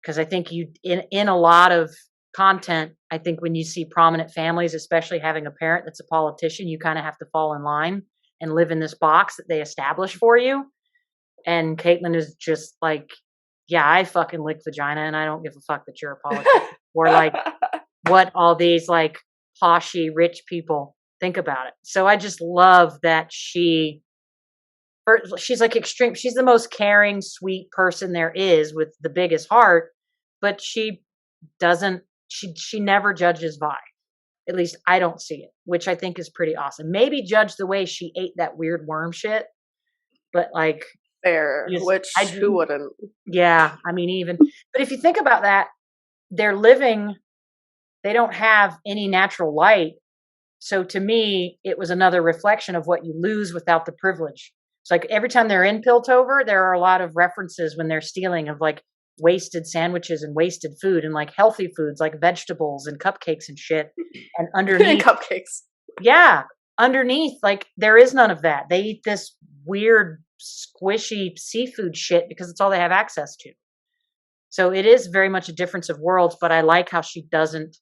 Because I think in a lot of content, I think when you see prominent families, especially having a parent that's a politician, you kind of have to fall in line and live in this box that they establish for you. And Caitlin is just like, yeah, I fucking lick vagina and I don't give a fuck that you're a politician. Or like what all these like poshy rich people think about it. So I just love that she's like extreme. She's the most caring, sweet person there is with the biggest heart, but she never judges Vi. At least I don't see it, which I think is pretty awesome. Maybe judge the way she ate that weird worm shit, but like Fair, which who wouldn't? Yeah, I mean, but if you think about that, they're living, they don't have any natural light. So to me, it was another reflection of what you lose without the privilege. It's like every time they're in Piltover, there are a lot of references when they're stealing of like wasted sandwiches and wasted food and like healthy foods like vegetables and cupcakes and shit. And underneath Cupcakes. Yeah. Underneath, like there is none of that. They eat this weird, squishy seafood shit because it's all they have access to. So it is very much a difference of worlds, but I like how she doesn't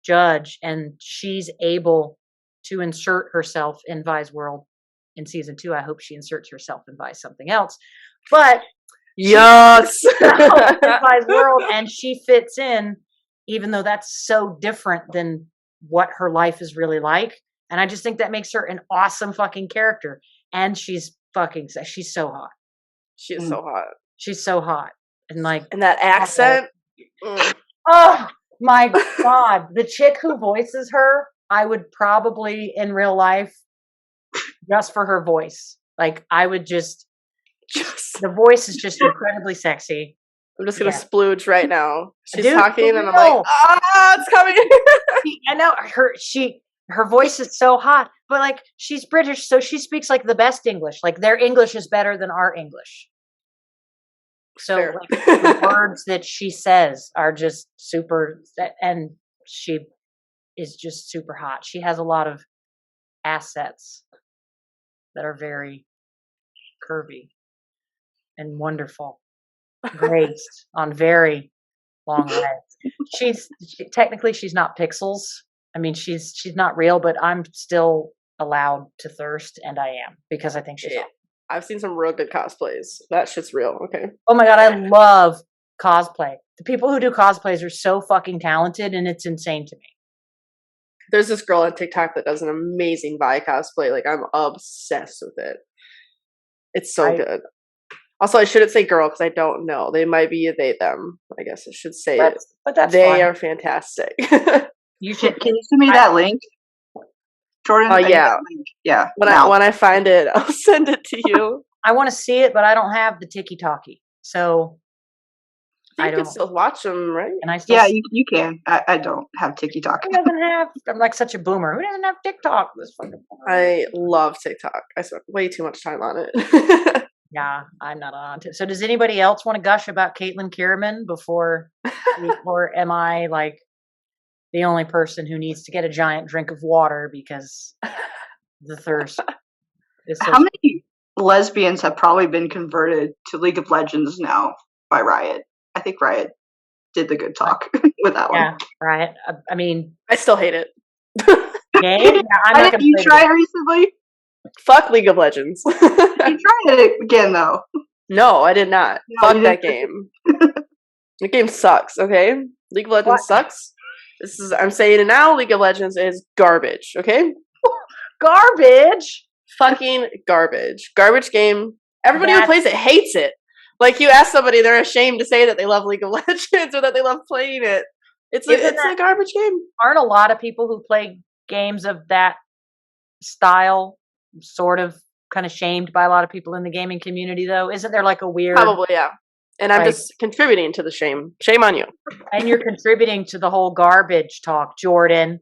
judge and she's able to insert herself in Vi's world in season 2. I hope she inserts herself in Vi something else. But yes, Vi's world and she fits in, even though that's so different than what her life is really like. And I just think that makes her an awesome fucking character. And she's so hot. She is so hot. She's so hot. And like, and that accent. Oh my God. The chick who voices her, I would probably in real life, just for her voice. Like I would the voice is just incredibly sexy. I'm just gonna splooge right now. She's Dude, talking and I'm like, it's coming. I know her voice is so hot, but like she's British, so she speaks like the best English. Like their English is better than our English. So like, the words that she says are just super, and she is just super hot. She has a lot of assets that are very curvy and wonderful. graced on very long legs. Technically she's not Pixels. I mean, she's not real, but I'm still allowed to thirst, and I am, because I think she's Yeah. awesome. I've seen some real good cosplays. That shit's real. Okay. Oh my god, I love cosplay. The people who do cosplays are so fucking talented, and it's insane to me. There's this girl on TikTok that does an amazing Vi cosplay. Like, I'm obsessed with it. It's so good. Also, I shouldn't say girl because I don't know. They might be a they, them. I guess I should say it. But that's they fine. are fantastic. You should. Can you send me that link, Jourdan? Oh yeah, yeah. When I find it, I'll send it to you. I want to see it, but I don't have the Tiki Talkie, so you can still watch them, right? And I still yeah, you can. I don't have TikTok. Who doesn't have? I'm like such a boomer. Who doesn't have TikTok? This fucking. I love TikTok. I spent way too much time on it. Yeah, I'm not on it. So does anybody else want to gush about Caitlin Kierman before, or am I like the only person who needs to get a giant drink of water because the thirst is so. How many lesbians have probably been converted to League of Legends now by Riot? I think Riot did the good talk with that one. Yeah, Riot. I mean, I still hate it. Game? Yeah, I'm not gonna you play try it recently? Fuck League of Legends. You tried it again though. No, I did not. No, Fuck that game. The game sucks, okay? League of Legends sucks. I'm saying it now, League of Legends is garbage, okay? Garbage? Fucking garbage. Garbage game. Everybody who plays it hates it. Like, you ask somebody, they're ashamed to say that they love League of Legends or that they love playing it. It's a garbage game. Aren't a lot of people who play games of that style sort of kind of shamed by a lot of people in the gaming community, though? Isn't there like a weird... Probably, yeah. And I'm just contributing to the shame. Shame on you. And you're contributing to the whole garbage talk, Jourdan.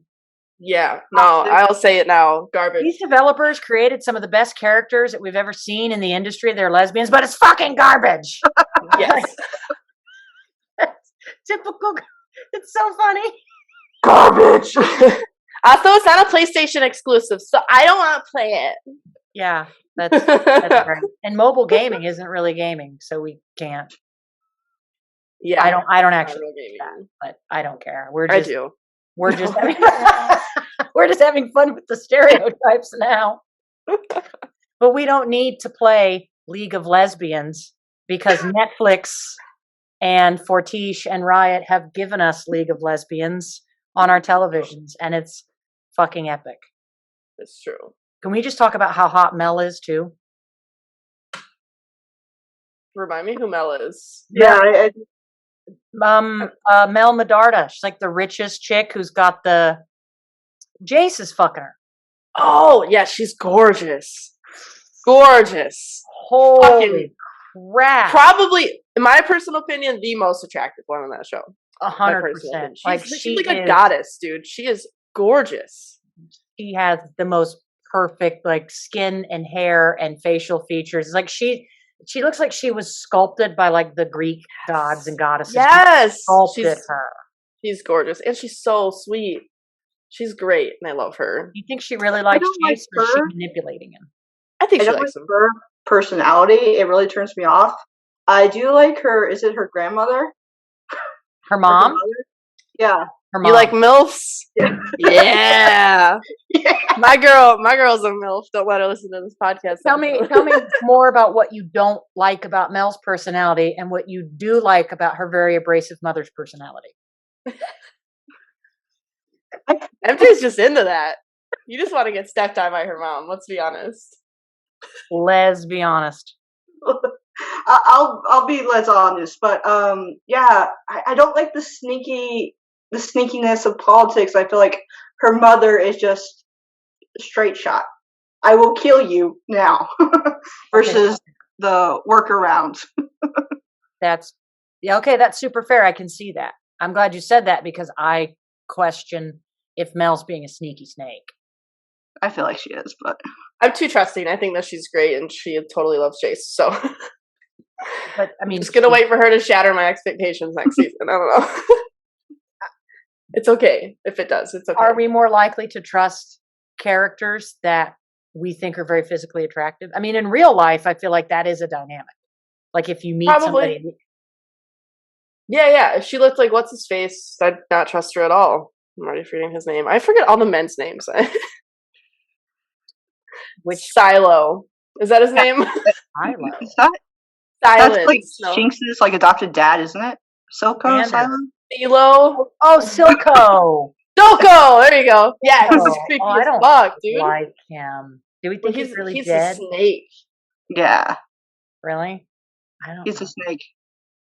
Yeah, no, I'll say it now. Garbage. These developers created some of the best characters that we've ever seen in the industry. They're lesbians, but it's fucking garbage. Yes. Typical. It's so funny. Garbage. Also, it's not a PlayStation exclusive, so I don't want to play it. Yeah, that's right. And mobile gaming isn't really gaming, so we can't. Yeah, I don't actually do that, but I don't care. I do. We're just having, we're just having fun with the stereotypes now. But we don't need to play League of Lesbians because Netflix and Fortiche and Riot have given us League of Lesbians on our televisions, and it's fucking epic. It's true. Can we just talk about how hot Mel is too? Remind me who Mel is. Yeah. Mel Medarda. She's like the richest chick who's got the... Jace is fucking her. Oh, yeah, she's gorgeous. Gorgeous. Holy fucking crap. Probably, in my personal opinion, the most attractive one on that show. 100%. Like she's like a goddess, dude. She is gorgeous. She has the most perfect like skin and hair and facial features. Like she looks like she was sculpted by like the Greek gods and goddesses. Yes, sculpted her. She's gorgeous, and she's so sweet. She's great, and I love her. You think she really likes Jace, or is she manipulating him? I think she likes him. Her personality, it really turns me off. I do like her. Is it her grandmother? Her mom? Her yeah. Her mom. You like MILFs? Yeah. Yeah. My girl's a MILF. Don't let her listen to this podcast. Tell me more about what you don't like about Mel's personality and what you do like about her very abrasive mother's personality. Emjae's just into that. You just want to get stepped on by her mom. Let's be honest. Let's be honest. I'll be less honest, but yeah, I don't like the sneakiness of politics. I feel like her mother is just a straight shot. I will kill you now, versus the workaround. That's super fair. I can see that. I'm glad you said that because I question if Mel's being a sneaky snake. I feel like she is, but I'm too trusting. I think that she's great and she totally loves Jace. So, but I mean, just gonna wait for her to shatter my expectations next season. I don't know. It's okay if it does. It's okay. Are we more likely to trust characters that we think are very physically attractive? I mean, in real life, I feel like that is a dynamic. Like if you meet somebody Yeah. If she looked like what's his face, I'd not trust her at all. I'm already forgetting his name. I forget all the men's names. Which Silo. Is that his Yeah, name? Silo? is that that's like Silence. No. Jinx's like adopted dad, isn't it? Silco Xander. Asylum. Silo. Oh, Silco. Silco. There you go. Yeah, he's Oh, creepy I as don't fuck, dude. like him. Do we Well, think he's really he's a dead? snake. Yeah, Really? I don't he's know. a snake.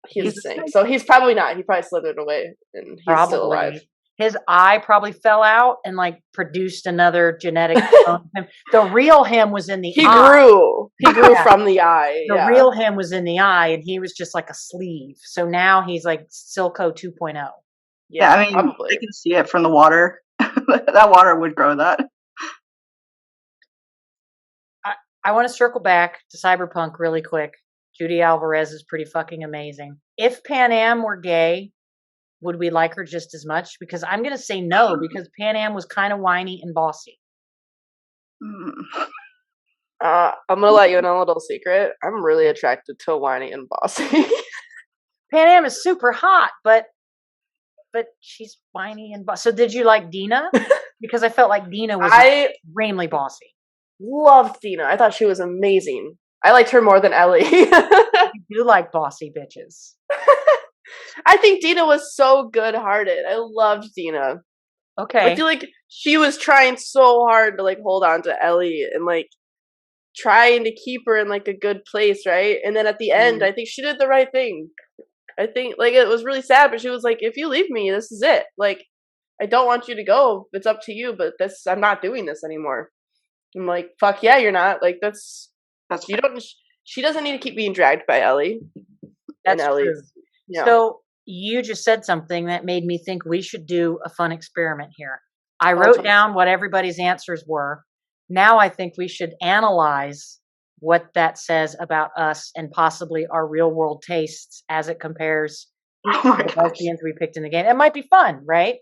He's He's a a snake. snake. So he's probably not. He probably slithered away and he's still alive. Probably. His eye probably fell out and like produced another genetic clone of him. The real him was in the He eye. grew. He grew Yeah. from the eye. The Yeah. real him was in the eye, and he was just like a sleeve. So now he's like Silco 2.0. Yeah, I mean, probably. they can see it from the water. That water would grow that. I want to circle back to Cyberpunk really quick. Judy Alvarez is pretty fucking amazing. If Pan Am were gay, would we like her just as much? Because I'm going to say no, because Pan Am was kind of whiny and bossy. Mm. I'm gonna let you in a little secret. I'm really attracted to whiny and bossy. Pan Am is super hot, but she's whiny and bossy. So did you like Dina? Because I felt like Dina was I extremely bossy. loved Dina. I thought she was amazing. I liked her more than Ellie. You do like bossy bitches. I think Dina was so good-hearted. I loved Dina. Okay. I feel like she was trying so hard to like hold on to Ellie and like trying to keep her in like a good place, right? And then at the end, I think she did the right thing. I think like it was really sad, but she was like, "If you leave me, this is it. Like, I don't want you to go. It's up to you, but I'm not doing this anymore." I'm like, "Fuck yeah, you're not." Like That's you don't. She doesn't need to keep being dragged by Ellie. That's and Ellie's. true. Yeah. So you just said something that made me think we should do a fun experiment here. I wrote down what everybody's answers were. Now I think we should analyze what that says about us and possibly our real world tastes as it compares oh to my the gosh. lesbians we picked in the game. It might be fun, right?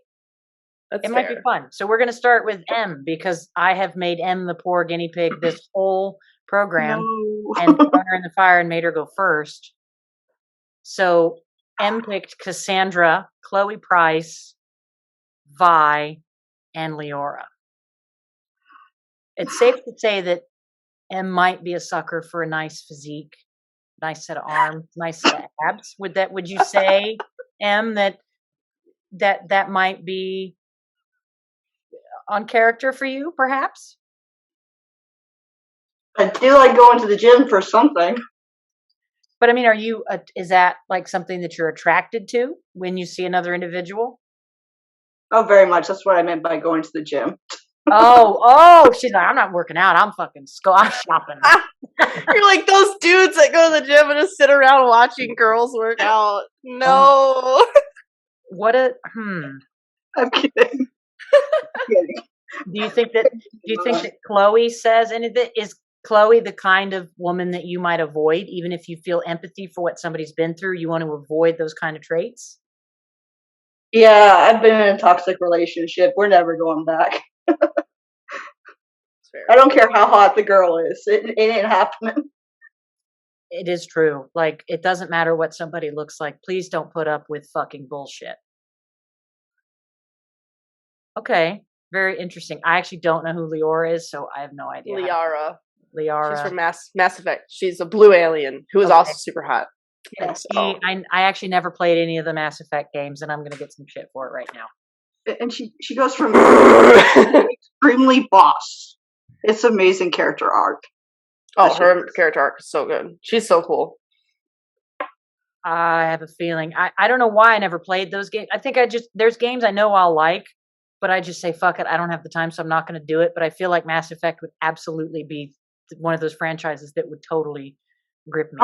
That's It might be fun. So we're going to start with M because I have made M the poor guinea pig this whole program No. and thrown her in the fire and made her go first. So M picked Cassandra, Chloe Price, Vi, and Leora. It's safe to say that M might be a sucker for a nice physique, nice set of arms, nice set of abs. Would you say, M, that might be on character for you, perhaps? I do like going to the gym for something. But I mean, is that like something that you're attracted to when you see another individual? Oh, very much. That's what I meant by going to the gym. Oh, she's like, I'm not working out. I'm fucking I'm shopping. You're like those dudes that go to the gym and just sit around watching girls work out. No. What a I'm kidding. I'm kidding. Do you think that Chloe says anything? Is Chloe the kind of woman that you might avoid, even if you feel empathy for what somebody's been through? You want to avoid those kind of traits? Yeah, I've been in a toxic relationship. We're never going back. I don't care how hot the girl is. It ain't happening. It is true. Like, it doesn't matter what somebody looks like. Please don't put up with fucking bullshit. Okay. Very interesting. I actually don't know who Leora is, so I have no idea. Liara. Liara. She's from Mass Effect. She's a blue alien who is also super hot. Yeah. See, I actually never played any of the Mass Effect games, and I'm going to get some shit for it right now. And she goes from extremely boss. It's amazing character arc. Oh, her character arc is so good. She's so cool. I have a feeling. I don't know why I never played those games. I think there's games I know I'll like, but I just say, fuck it, I don't have the time, so I'm not going to do it. But I feel like Mass Effect would absolutely be one of those franchises that would totally grip me.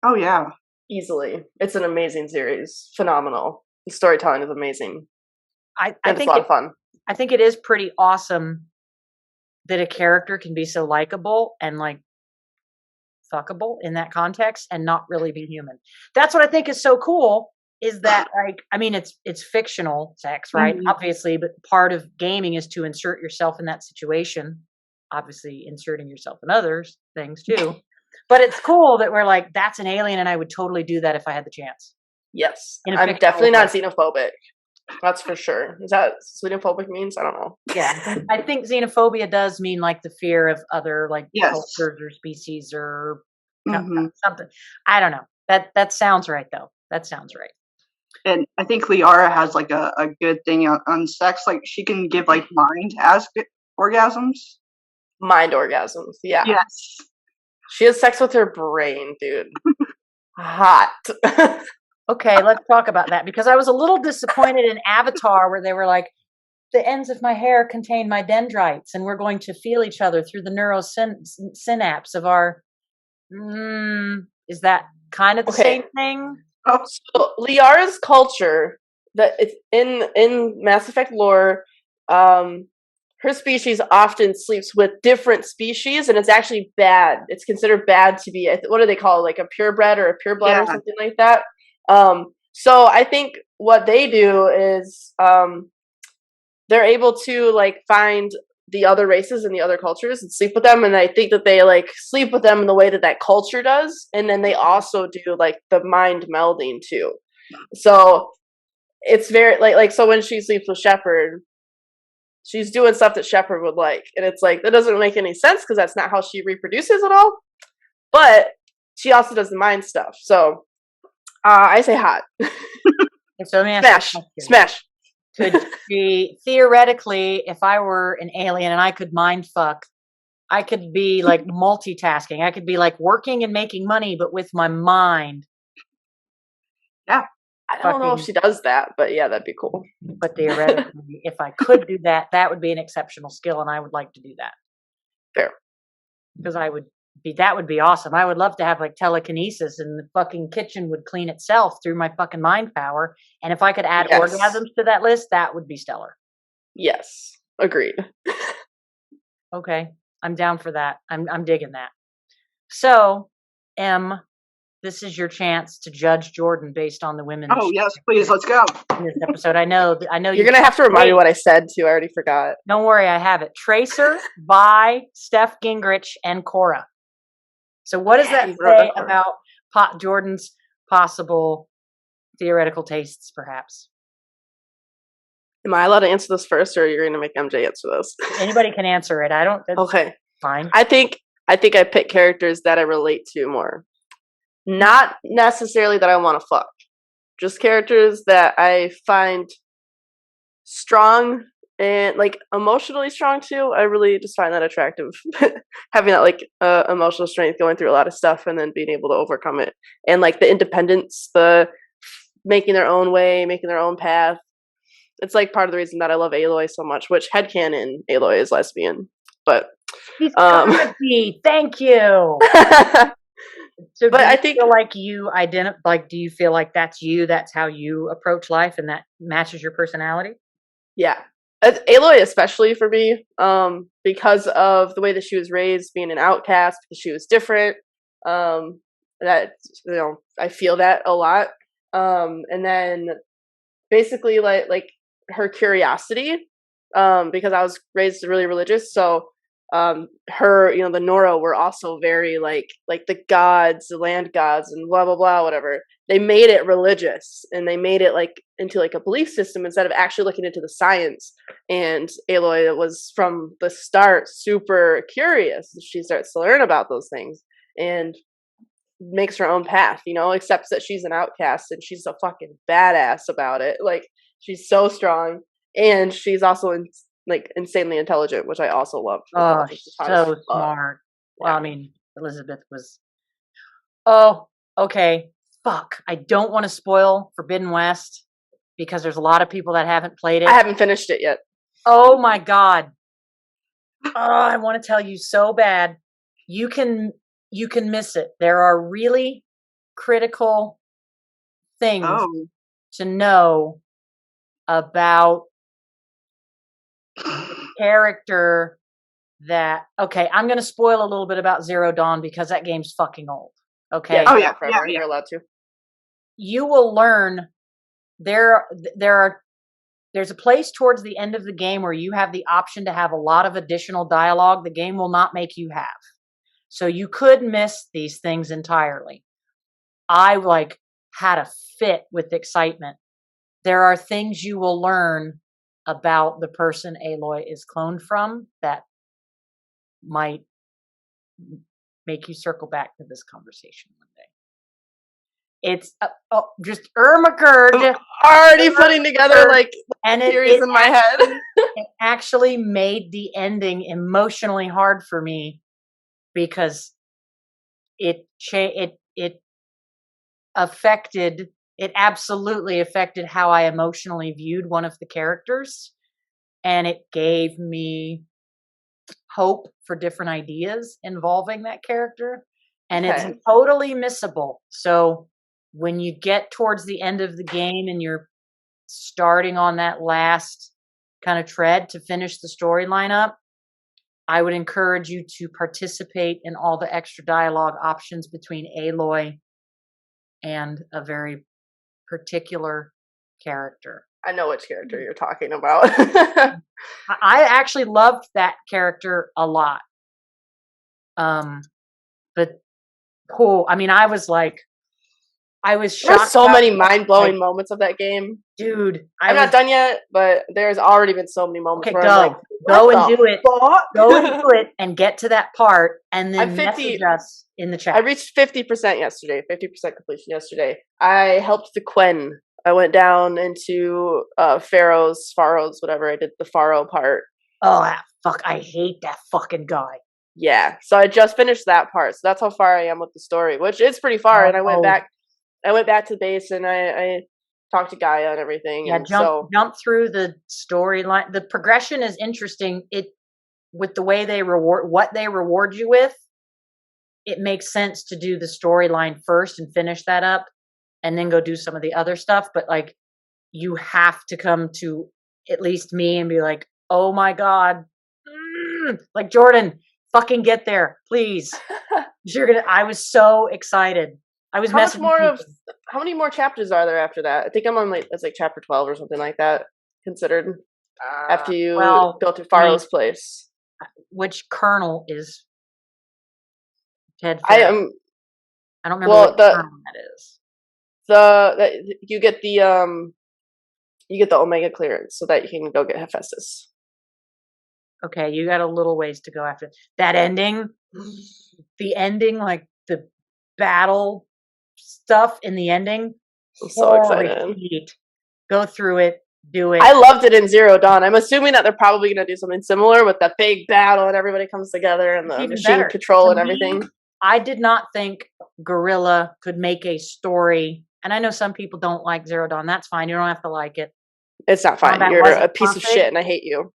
Oh yeah. Easily. It's an amazing series. Phenomenal. The storytelling is amazing. I think it's a lot of fun. I think it is pretty awesome that a character can be so likable and like fuckable in that context and not really be human. That's what I think is so cool, is that like, I mean, it's fictional sex, right? Mhm. Obviously, but part of gaming is to insert yourself in that situation. Obviously, inserting yourself in others things too. But it's cool that we're like, that's an alien and I would totally do that if I had the chance. Yes, in a I'm fictional definitely not way. xenophobic. That's for sure. Is that xenophobic means? I don't know. Yeah, I think xenophobia does mean like the fear of other like Yes. cultures or species or Hmm. something. I don't know. That sounds right though. That sounds right. And I think Liara has like a good thing on sex. Like she can give like mind as orgasms. Mind orgasms. Yeah. Yes. She has sex with her brain, dude. Hot. Okay, let's talk about that because I was a little disappointed in Avatar where they were like, the ends of my hair contain my dendrites, and we're going to feel each other through the synapse of our. Is that kind of the Okay. same thing? Oh, So Liara's culture, that it's in Mass Effect lore, her species often sleeps with different species, and it's actually bad. It's considered bad to be, what do they call it, like a purebred or a pureblood yeah. or something like that. So I think what they do is they're able to like find the other races and the other cultures and sleep with them, and I think that they like sleep with them in the way that that culture does, and then they also do like the mind melding too. So it's very like so when she sleeps with Shepard, she's doing stuff that Shepard would like, and it's like that doesn't make any sense because that's not how she reproduces at all. But she also does the mind stuff, so I say hot. And so let me ask you a Smash, question. smash. Could she theoretically, if I were an alien and I could mind fuck, I could be like multitasking. I could be like working and making money, but with my mind Yeah. I don't know if fucking. she does that, but yeah, that'd be cool. But theoretically, if I could do that, that would be an exceptional skill, and I would like to do that Fair. because I would be. That would be awesome. I would love to have like telekinesis, and the fucking kitchen would clean itself through my fucking mind power. And if I could add Yes. orgasms to that list, that would be stellar. Yes. Agreed. Okay, I'm down for that. I'm digging that. So, this is your chance to judge Jourdan based on the women. Oh yes, please, let's go. In this episode, I know. You're gonna have to remind me what I said too. I already forgot. Don't worry, I have it. Tracer, Vi, Steph Gingrich, and Cora. So, what does that say about Jourdan's possible theoretical tastes, perhaps? Am I allowed to answer this first, or are you going to make MJ answer this? Anybody can answer it. I don't. Okay. Fine. I think I pick characters that I relate to more. Not necessarily that I want to fuck. Just characters that I find strong and like emotionally strong too. I really just find that attractive. Having that like emotional strength, going through a lot of stuff and then being able to overcome it. And like the independence, the making their own way, making their own path. It's like part of the reason that I love Aloy so much, which headcanon Aloy is lesbian. But He's gotta be. Thank you. So, but I think feel like you identify. Like, do you feel like that's you? That's how you approach life, and that matches your personality. Yeah, Aloy especially for me, because of the way that she was raised, being an outcast, because she was different. That I feel that a lot. And then basically like her curiosity, because I was raised really religious, so her the Nora were also very like the gods, the land gods, and blah blah blah, whatever. They made it religious, and they made it like into like a belief system instead of actually looking into the science. And Aloy was from the start super curious. She starts to learn about those things and makes her own path, accepts that she's an outcast, and she's a fucking badass about it. Like, she's so strong, and she's also insanely intelligent, which I also love. Oh, so smart. Well, I mean, Elizabeth was. Oh, okay. Fuck. I don't want to spoil Forbidden West because there's a lot of people that haven't played it. I haven't finished it yet. Oh my god. Oh, I want to tell you so bad. You can miss it. There are really critical things to know about the character that. Okay, I'm going to spoil a little bit about Zero Dawn because that game's fucking old. Okay. Yeah, forever. You're allowed to. You will learn there's a place towards the end of the game where you have the option to have a lot of additional dialogue the game will not make you have. So you could miss these things entirely. I had a fit with excitement. There are things you will learn about the person Aloy is cloned from that might make you circle back to this conversation one day. It's just Ermagerd. Already putting together like and theories in my head. It actually made the ending emotionally hard for me because it absolutely affected how I emotionally viewed one of the characters, and it gave me hope for different ideas involving that character, and it's totally missable. So when you get towards the end of the game and you're starting on that last kind of tread to finish the storyline up, I would encourage you to participate in all the extra dialogue options between Aloy and a very particular character. I know which character you're talking about. I actually loved that character a lot. But I mean, I was shocked. There's so many mind-blowing moments of that game. Dude, I'm not done yet, but there's already been so many moments where I'm like, go and do it. Go and do it and get to that part and then message us in the chat. I reached 50% yesterday, 50% completion yesterday. I helped the Quen. I went down into Pharaoh's, whatever. I did the Pharaoh part. Oh, fuck. I hate that fucking guy. Yeah. So I just finished that part. So that's how far I am with the story, which is pretty far. And I went back to base and I talked to Gaia and everything. Yeah, jump through the storyline. The progression is interesting. With the way they reward you with, it makes sense to do the storyline first and finish that up and then go do some of the other stuff. But like, you have to come to at least me and be like, oh my God, like Jourdan, fucking get there, please. I was so excited. I was how many more chapters are there after that? I think I'm on it's like chapter 12 or something like that, considered after you go to Pharaoh's place. Which kernel is Ted? I don't remember what kernel that is. You get the Omega clearance so that you can go get Hephaestus. Okay, you got a little ways to go after that ending. The ending, like the battle stuff in the ending. I'm so excited. Go through it. Do it. I loved it in Jourdan. I'm assuming that they're probably going to do something similar with that big battle and everybody comes together and the machine control and everything. I did not think Guerrilla could make a story. And I know some people don't like Jourdan. That's fine. You don't have to like it. It's not fine. You're a piece of shit and I hate you.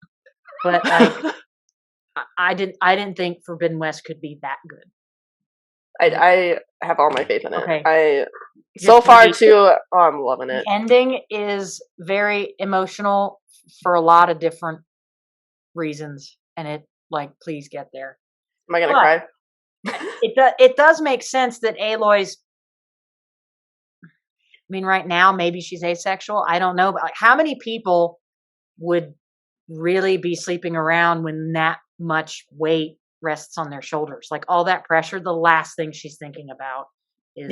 But like, I didn't think Forbidden West could be that good. I have all my faith in it. Okay. So far too, I'm loving it. The ending is very emotional for a lot of different reasons, and please get there. Am I gonna cry? It does make sense that Aloy's. I mean, right now maybe she's asexual. I don't know, but like, how many people would really be sleeping around when that much weight rests on their shoulders? Like all that pressure, the last thing she's thinking about is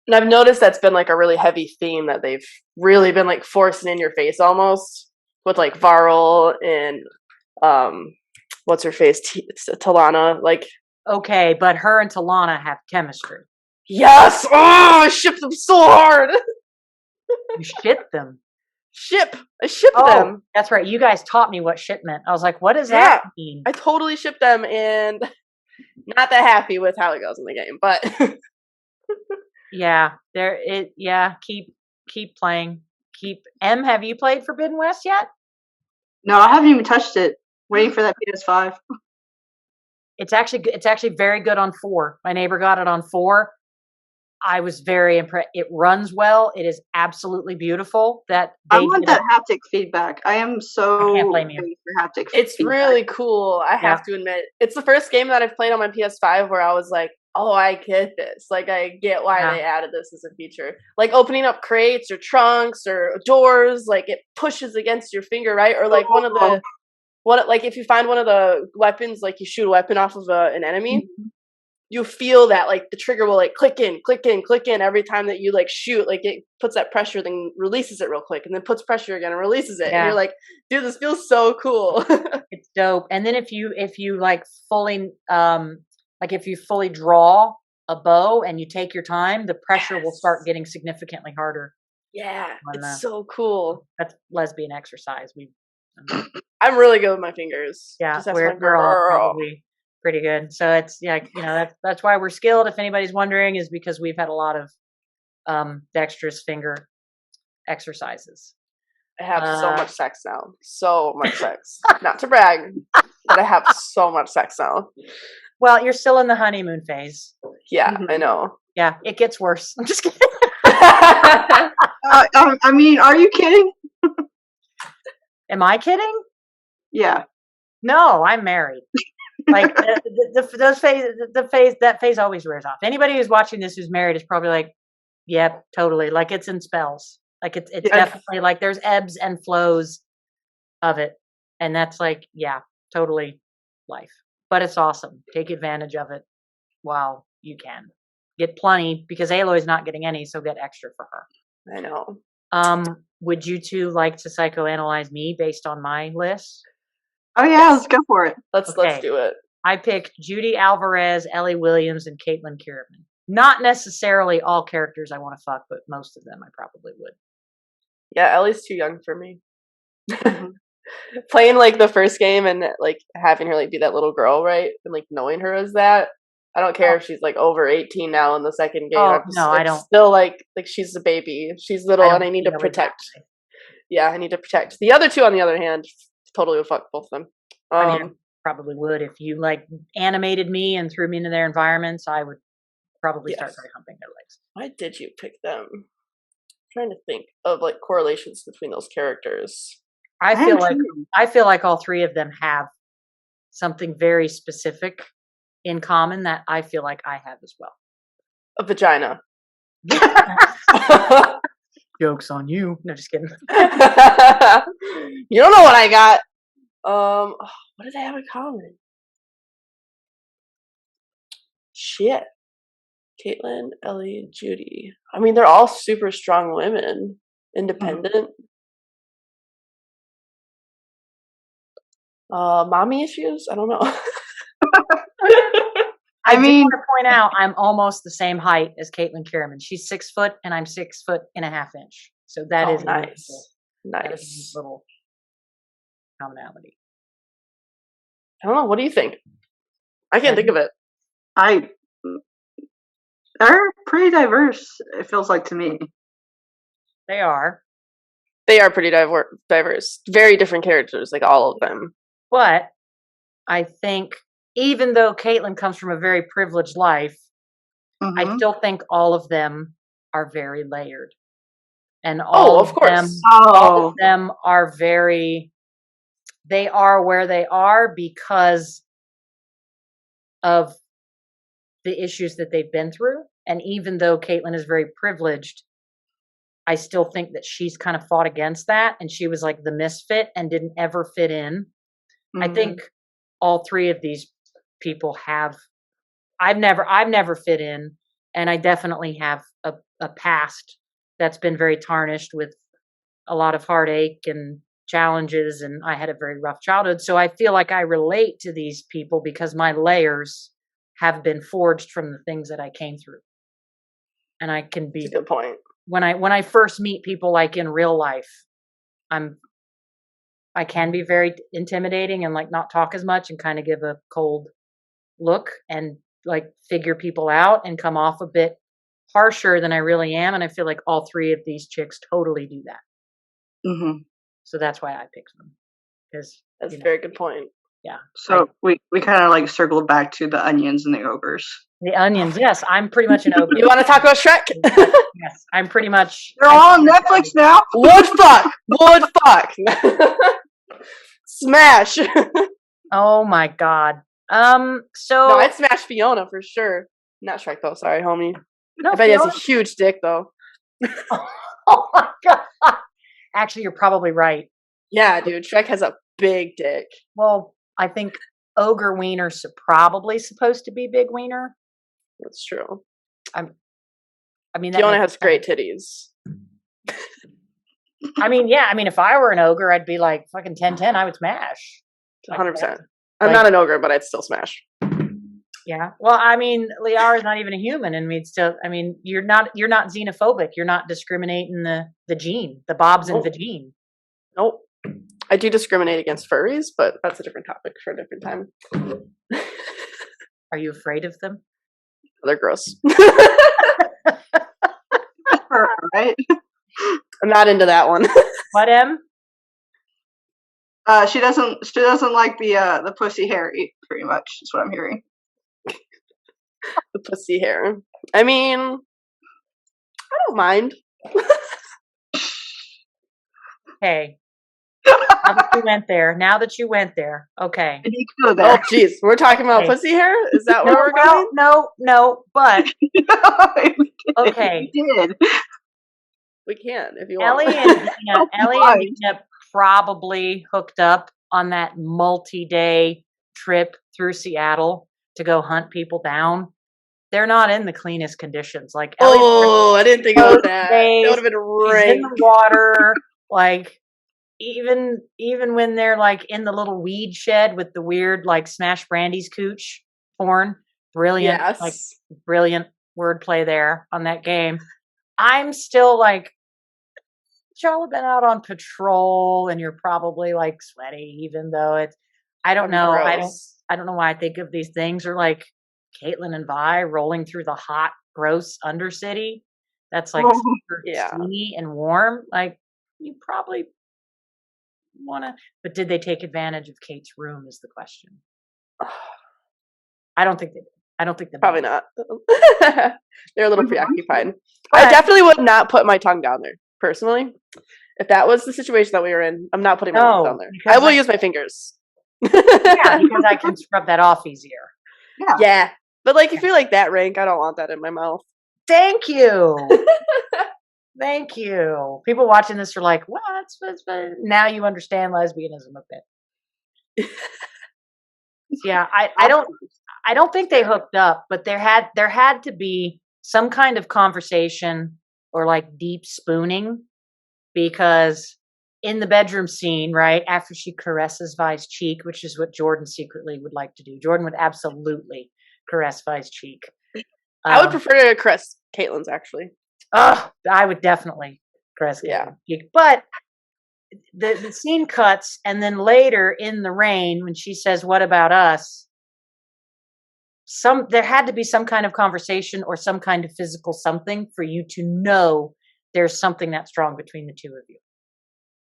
And I've noticed that's been like a really heavy theme that they've really been like forcing in your face almost with like Varl and what's her face, Talana. Like, okay, but her and Talana have chemistry. Yes. Oh, I ship them so hard. You ship them. I ship them. That's right. You guys taught me what ship meant. I was like, what does that mean? I totally ship them and not that happy with how it goes in the game, but keep playing. Have you played Forbidden West yet? No, I haven't even touched it. Waiting for that PS5. It's actually very good on 4. My neighbor got it on 4. I was very impressed. It runs well. It is absolutely beautiful. I want that haptic feedback. I can't blame you for haptic It's feedback. Really cool. I have to admit, it's the first game that I've played on my PS5 where I was like, oh, I get this. Like, I get why they added this as a feature. like opening up crates or trunks or doors, like it pushes against your finger, right? Or like like if you find one of the weapons, like you shoot a weapon off of an enemy, you feel that like the trigger will like click in every time that you like shoot. Like it puts that pressure, then releases it real quick, and then puts pressure again and releases it. And Yeah. you're like, dude, this feels so cool. It's dope. And then if you like fully if you fully draw a bow and you take your time, the pressure will start getting significantly harder. Yeah, On it's so cool. That's lesbian exercise. I'm really good with my fingers. Yeah, Just ask we're my all girl. probably pretty good. So it's that's why we're skilled. If anybody's wondering, is because we've had a lot of dexterous finger exercises. I have so much sex now. So much sex. Not to brag, but I have so much sex now. Well, you're still in the honeymoon phase. Yeah, I know. Yeah, it gets worse. I'm just kidding. I mean, are you kidding? Am I kidding? Yeah. No, I'm married. Like that phase always wears off. Anybody who's watching this who's married is probably like, yep, totally. Like it's in spells. Like it's definitely like there's ebbs and flows of it. And that's like, yeah, totally life. But it's awesome. Take advantage of it while you can. Get plenty because Aloy's not getting any, so get extra for her. I know. Would you two like to psychoanalyze me based on my list? Oh yeah, let's go for it. Let's do it. I picked Judy Alvarez, Ellie Williams, and Caitlin Kierman. Not necessarily all characters I want to fuck, but most of them I probably would. Yeah, Ellie's too young for me. Playing like the first game and like having her like be that little girl, right? And like knowing her as that. I don't care if she's like over 18 now in the second game. Oh, no, I don't. Still like she's a baby. She's little and I need to protect. Yeah, I need to protect. The other two, on the other hand, totally would fuck both of them. I mean, I probably would. If you like animated me and threw me into their environments, I would probably start by humping their legs. Why did you pick them? I'm trying to think of like correlations between those characters. I feel like all three of them have something very specific in common that I feel like I have as well. A vagina. Joke's on you. No, just kidding. You don't know what I got. What did they have in common? Shit. Caitlin, Ellie, and Judy. I mean, they're all super strong women. Independent. Mommy issues? I don't know. I mean, want to point out I'm almost the same height as Caitlin Kierman. She's 6 foot and I'm 6'1.5". So that is nice. That is a little commonality. I don't know. What do you think? I can't think of it. They're pretty diverse, it feels like to me. They are. They are pretty diverse. Very different characters, like all of them. But I think even though Caitlin comes from a very privileged life, I still think all of them are very layered. And all of them are they are where they are because of the issues that they've been through. And even though Caitlin is very privileged, I still think that she's kind of fought against that. And she was like the misfit and didn't ever fit in. I think all three of these people have, I've never fit in. And I definitely have a past that's been very tarnished with a lot of heartache and challenges. And I had a very rough childhood. So I feel like I relate to these people because my layers have been forged from the things that I came through. And I can be, that's a good point. When I first meet people like in real life, I can be very intimidating and like not talk as much and kind of give a cold look and like figure people out and come off a bit harsher than I really am. And I feel like all three of these chicks totally do that. So that's why I picked them. Because that's a very good point. Yeah. So we kind of like circled back to the onions and the ogres. The onions, yes. I'm pretty much an ogre. You want to talk about Shrek? Yes, I'm pretty much. They're all on Netflix now. Would fuck. Smash. Oh my god. So no, I'd smash Fiona for sure. Not Shrek though. Sorry, homie. No, I bet he has a huge dick though. Oh my god. Actually, you're probably right. Yeah, dude. Shrek has a big dick. Well, I think ogre wiener's probably supposed to be big wiener. That's true. I mean, that Fiona makes has great sense. titties. I mean, yeah. I mean, if I were an ogre, I'd be like fucking 10-10. I would smash. Like, 100%. I'm like- not an ogre, but I'd still smash. yeah. Well, I mean, Liara is not even a human, and we'd still. I mean, you're not xenophobic. You're not discriminating the gene, the bobs and Nope. vagine. Nope. I do discriminate against furries, but that's a different topic for a different time. Are you afraid of them? They're gross. Right? I'm not into that one. What, Em? She doesn't like the pussy hairy, pretty much, is what I'm hearing. The pussy hair. I mean, I don't mind. Hey, now that you went there, okay. And you go Oh, there. jeez. We're talking about Okay. pussy hair? Is that where we're going? No, but okay. We did. We can, if you want. Ellie and Why? Nina probably hooked up on that multi-day trip through Seattle to go hunt people down. They're not in the cleanest conditions. Like Ellie's Oh, I didn't think about that. days, That would have been she's in rank. the water, like even when they're like in the little weed shed with the weird like Smash Brandy's cooch porn. Brilliant, Yes. like brilliant wordplay there on that game. I'm still like, y'all have been out on patrol and you're probably like sweaty, even though it's, I don't know. Gross. I don't know why I think of these things, or like Caitlin and Vi rolling through the hot, gross Undercity. That's like Oh, super yeah. steamy and warm. Like you probably want to, but did they take advantage of Kate's room is the question. I don't think they did. I don't think they Probably did. not. They're a little preoccupied. But- I definitely would not put my tongue down there, personally. If that was the situation that we were in, I'm not putting my tongue down there. because I will use my fingers. Yeah, because I can scrub that off easier. yeah. Yeah. But like if you're like that rank, I don't want that in my mouth. Thank you. Thank you. People watching this are like, what? Now you understand lesbianism a bit. Yeah, I don't think they hooked up, but there had to be some kind of conversation or like deep spooning, because in the bedroom scene, right after she caresses Vi's cheek, which is what Jourdan secretly would like to do. Jourdan would absolutely caress Vi's cheek. I would prefer to caress Caitlin's, actually. I would definitely caress Yeah. Caitlin's cheek. But the scene cuts, and then later in the rain, when she says, "What about us?" There had to be some kind of conversation or some kind of physical something for you to know there's something that strong between the two of you.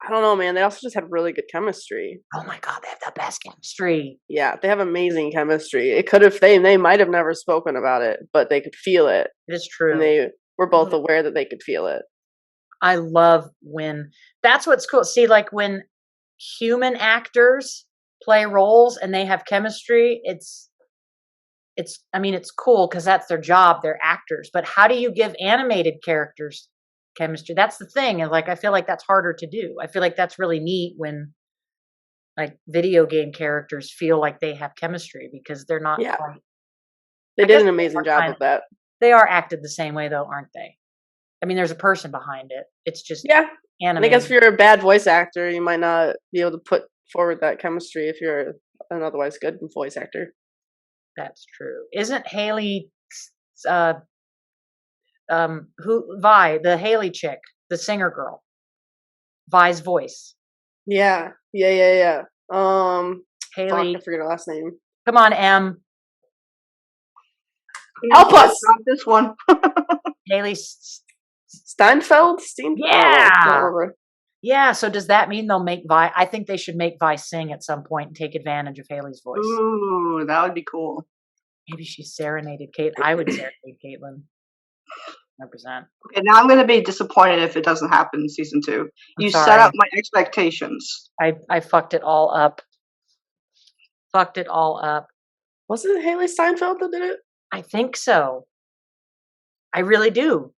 I don't know, man. They also just had really good chemistry. Oh my God, they have the best chemistry. Yeah, they have amazing chemistry. It could have they might have never spoken about it, but they could feel it. It is true. And they were both aware that they could feel it. I love when that's what's cool. See, like when human actors play roles and they have chemistry, it's cool because that's their job. They're actors. But how do you give animated characters chemistry? That's the thing. And like, I feel like that's harder to do. I feel like that's really neat when like video game characters feel like they have chemistry because they're not. Yeah. quite- They I did guess an they amazing are job kind with of- that. They are acted the same way though, aren't they? I mean, there's a person behind it. It's just Yeah. And I animated. guess if you're a bad voice actor, you might not be able to put forward that chemistry if you're an otherwise good voice actor. That's true. Isn't Haley, Vi, the Haley chick, the singer girl, Vi's voice? Yeah. Fuck, Haley, I forget her last name. come on, Em. Help us! Not this one. Haley, Steinfeld? Yeah. I don't remember. yeah. So does that mean they'll make Vi? I think they should make Vi sing at some point and take advantage of Haley's voice. Ooh, that would be cool. Maybe she serenaded Kate. I would serenade Caitlin. 100%. Okay, now I'm going to be disappointed if it doesn't happen in season 2. You set sorry. up my expectations. I fucked it all up. Was it Haley Steinfeld that did it? I think so. I really do.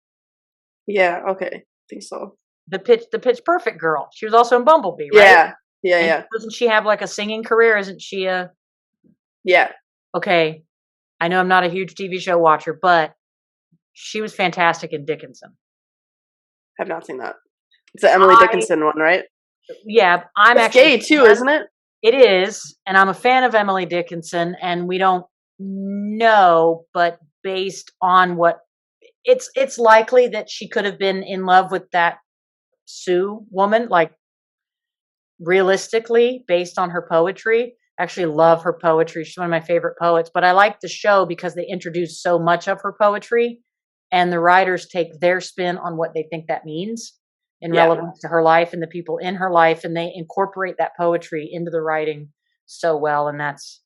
Yeah, okay. I think so. The pitch perfect girl. She was also in Bumblebee, right? Yeah. And doesn't she have like a singing career? Isn't she Yeah. okay? I know I'm not a huge TV show watcher, but she was fantastic in Dickinson. I've not seen that. It's the Emily Dickinson one, right? Yeah, I'm It's actually gay too, isn't it? It is, and I'm a fan of Emily Dickinson, and we don't know, but based on what it's likely that she could have been in love with that Sue woman, like realistically, based on her poetry. I actually love her poetry. She's one of my favorite poets, but I like the show because they introduce so much of her poetry and the writers take their spin on what they think that means in relevance to her life and the people in her life, and they incorporate that poetry into the writing so well, and that's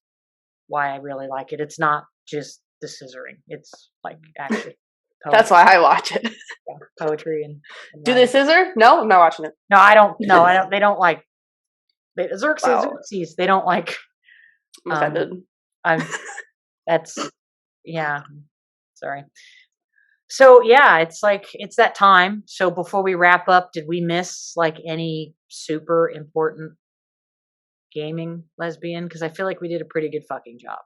why I really like it. It's not just the scissoring. It's like actually That's why I watch it. Poetry and do they scissor? No, I'm not watching it. No, I don't. No, I don't. They don't like Xerxes. Wow. Xerxes. They don't like. I'm offended. That's yeah. Sorry. So yeah, it's like it's that time. So before we wrap up, did we miss like any super important gaming lesbian? Because I feel like we did a pretty good fucking job.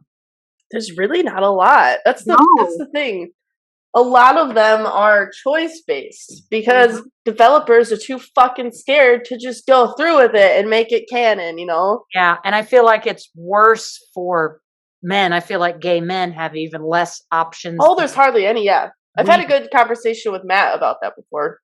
There's really not a lot. That's No. the thing. A lot of them are choice based because developers are too fucking scared to just go through with it and make it canon, you know? Yeah, and I feel like it's worse for men. I feel like gay men have even less options. Oh, there's hardly any. Yeah, I've had a good conversation with Matt about that before.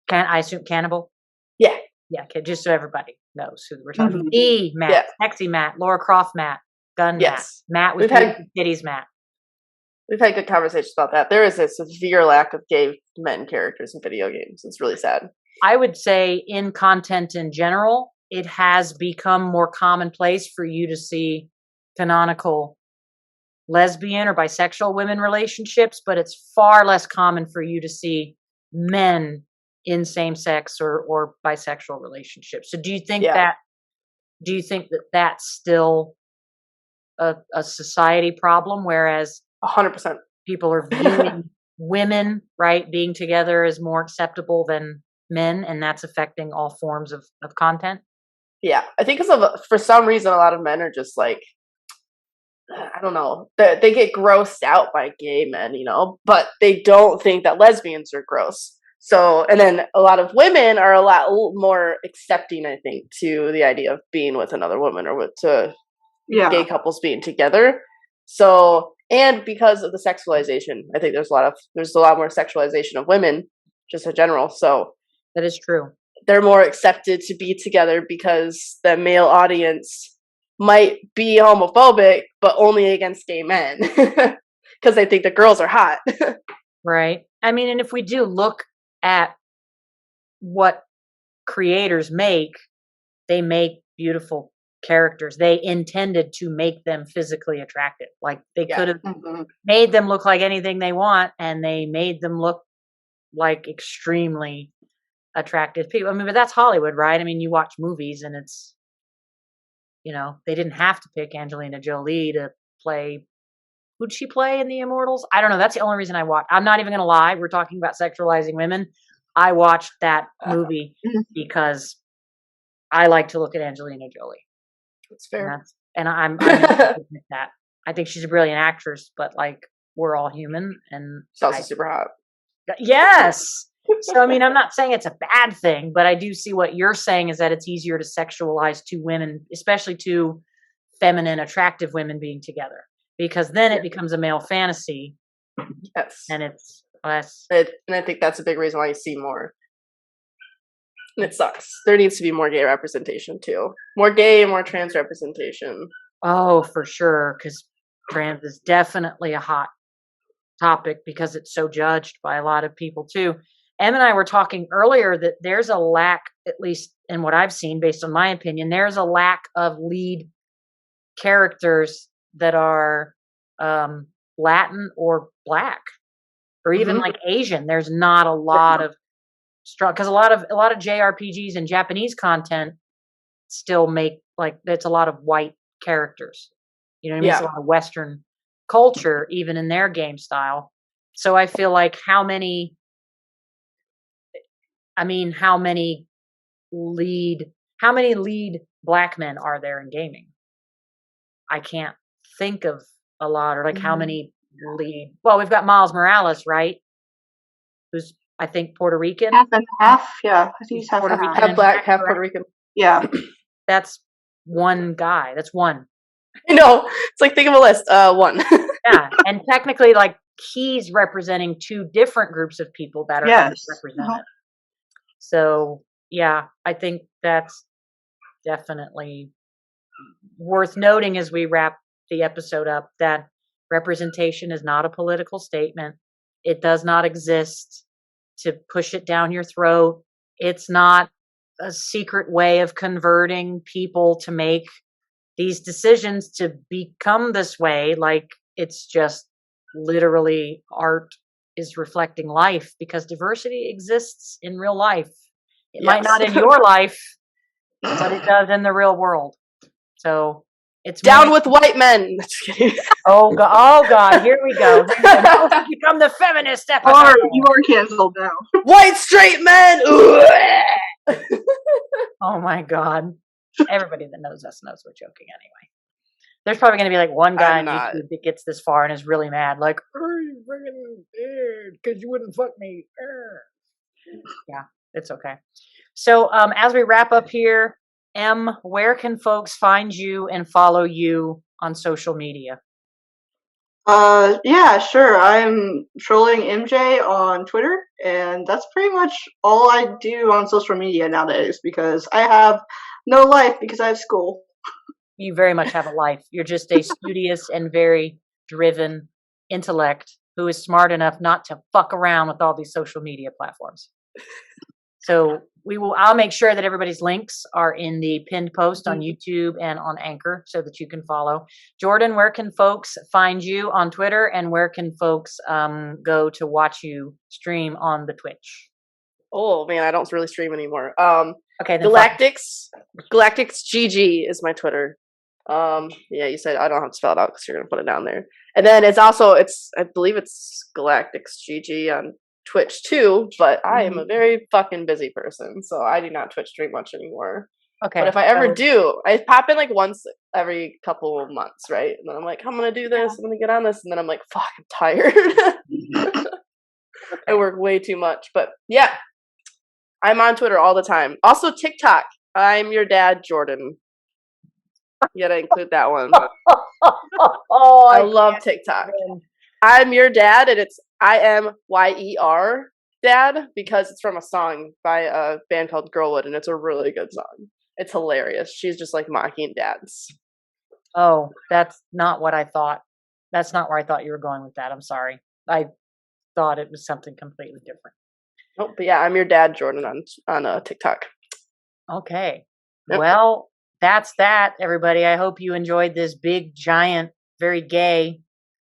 I assume Cannibal? Yeah. Yeah, okay, just so everybody knows who we're talking about. The Matt, Sexy Matt, Laura Croft Matt, Gun Matt with titties Matt. We've had good conversations about that. There is a severe lack of gay men characters in video games. It's really sad. I would say in content in general, it has become more commonplace for you to see canonical lesbian or bisexual women relationships, but it's far less common for you to see men in same-sex or bisexual relationships. So do you think that that's still a society problem, whereas 100% people are viewing women, right, being together as more acceptable than men, and that's affecting all forms of content? Yeah, I think for some reason, a lot of men are just like, I don't know, they get grossed out by gay men, you know, but they don't think that lesbians are gross. So, and then a lot of women are a lot more accepting, I think, to the idea of being with another woman or gay couples being together. So, and because of the sexualization, I think there's a lot more sexualization of women just in general. So that is true. They're more accepted to be together because the male audience might be homophobic, but only against gay men because they think the girls are hot. Right. I mean, and if we do look at what creators make, they make beautiful characters. They intended to make them physically attractive. Like they could have made them look like anything they want, and they made them look like extremely attractive people. I mean, but that's Hollywood, right? I mean, you watch movies and it's, you know, they didn't have to pick Angelina Jolie to play. Who'd she play in The Immortals? I don't know. That's the only reason I watched. I'm not even going to lie. We're talking about sexualizing women. I watched that movie because I like to look at Angelina Jolie. That's fair. And I'm that. I think she's a brilliant actress, but like we're all human, and she's also super hot. Yes. So I mean, I'm not saying it's a bad thing, but I do see what you're saying is that it's easier to sexualize two women, especially two feminine, attractive women being together, because then it becomes a male fantasy. Yes. And it's less. And I think that's a big reason why you see more. And it sucks. There needs to be more gay representation too. More gay and more trans representation. Oh, for sure. Because trans is definitely a hot topic because it's so judged by a lot of people too. Em and I were talking earlier that there's a lack, at least in what I've seen, based on my opinion, there's a lack of lead characters that are Latin or Black or even like Asian. There's not a lot of strong, because a lot of JRPGs and Japanese content still make like it's a lot of white characters. You know what I mean? It's a lot of Western culture, even in their game style. So I feel like how many lead Black men are there in gaming? I can't think of a lot, or like how many lead. Well, we've got Miles Morales, right? Who's I think Puerto Rican. Half and half. Yeah, I think he's half Puerto and half. Rican. Half black, half Puerto Rican. Yeah. That's one guy. That's one. You know, it's like think of a list. One. Yeah, and technically, like he's representing two different groups of people that are Yes. represented. So yeah, I think that's definitely worth noting as we wrap the episode up that representation is not a political statement. It does not exist to push it down your throat. It's not a secret way of converting people to make these decisions to become this way. Like it's just literally art is reflecting life because diversity exists in real life. It might not in your life, but it does in the real world. So it's Down with white men. Just kidding. Oh God! Here we go. Now it's become the feminist episode. You are canceled now. White straight men. Oh my God! Everybody that knows us knows we're joking anyway. There's probably going to be like one guy on YouTube that gets this far and is really mad, like, "You freaking because you wouldn't fuck me." Yeah, it's okay. So as we wrap up here, Em, where can folks find you and follow you on social media? Yeah, sure. I'm trolling Emjae on Twitter, and that's pretty much all I do on social media nowadays because I have no life because I have school. You very much have a life. You're just a studious and very driven intellect who is smart enough not to fuck around with all these social media platforms. So I'll make sure that everybody's links are in the pinned post on YouTube and on Anchor so that you can follow. Jourdan, where can folks find you on Twitter and where can folks go to watch you stream on the Twitch? Oh man, I don't really stream anymore. Okay, Galactics GG is my Twitter. Yeah, you said I don't have to spell it out because you're gonna put it down there. And then it's I believe it's Galactics GG on Twitch too, but I am a very fucking busy person, so I do not Twitch stream much anymore. Okay. But if I ever do, I pop in like once every couple of months, right? And then I'm like, I'm gonna do this, I'm gonna get on this, and then I'm like, fuck, I'm tired. I work way too much. But yeah. I'm on Twitter all the time. Also TikTok. I'm your dad, Jourdan. You gotta include that one. I love TikTok. I'm your dad, and it's IMYER dad because it's from a song by a band called Girlwood, and it's a really good song. It's hilarious. She's just like mocking dads. Oh, that's not what I thought. That's not where I thought you were going with that. I'm sorry. I thought it was something completely different. Oh, but yeah, I'm your dad, Jourdan, on TikTok. Okay. Yep. Well, that's that, everybody. I hope you enjoyed this big, giant, very gay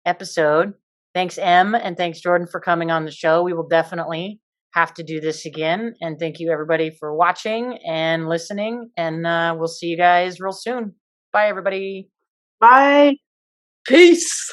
episode. Thanks, Em, and thanks, Jourdan, for coming on the show. We will definitely have to do this again. And thank you, everybody, for watching and listening. And we'll see you guys real soon. Bye, everybody. Bye. Peace.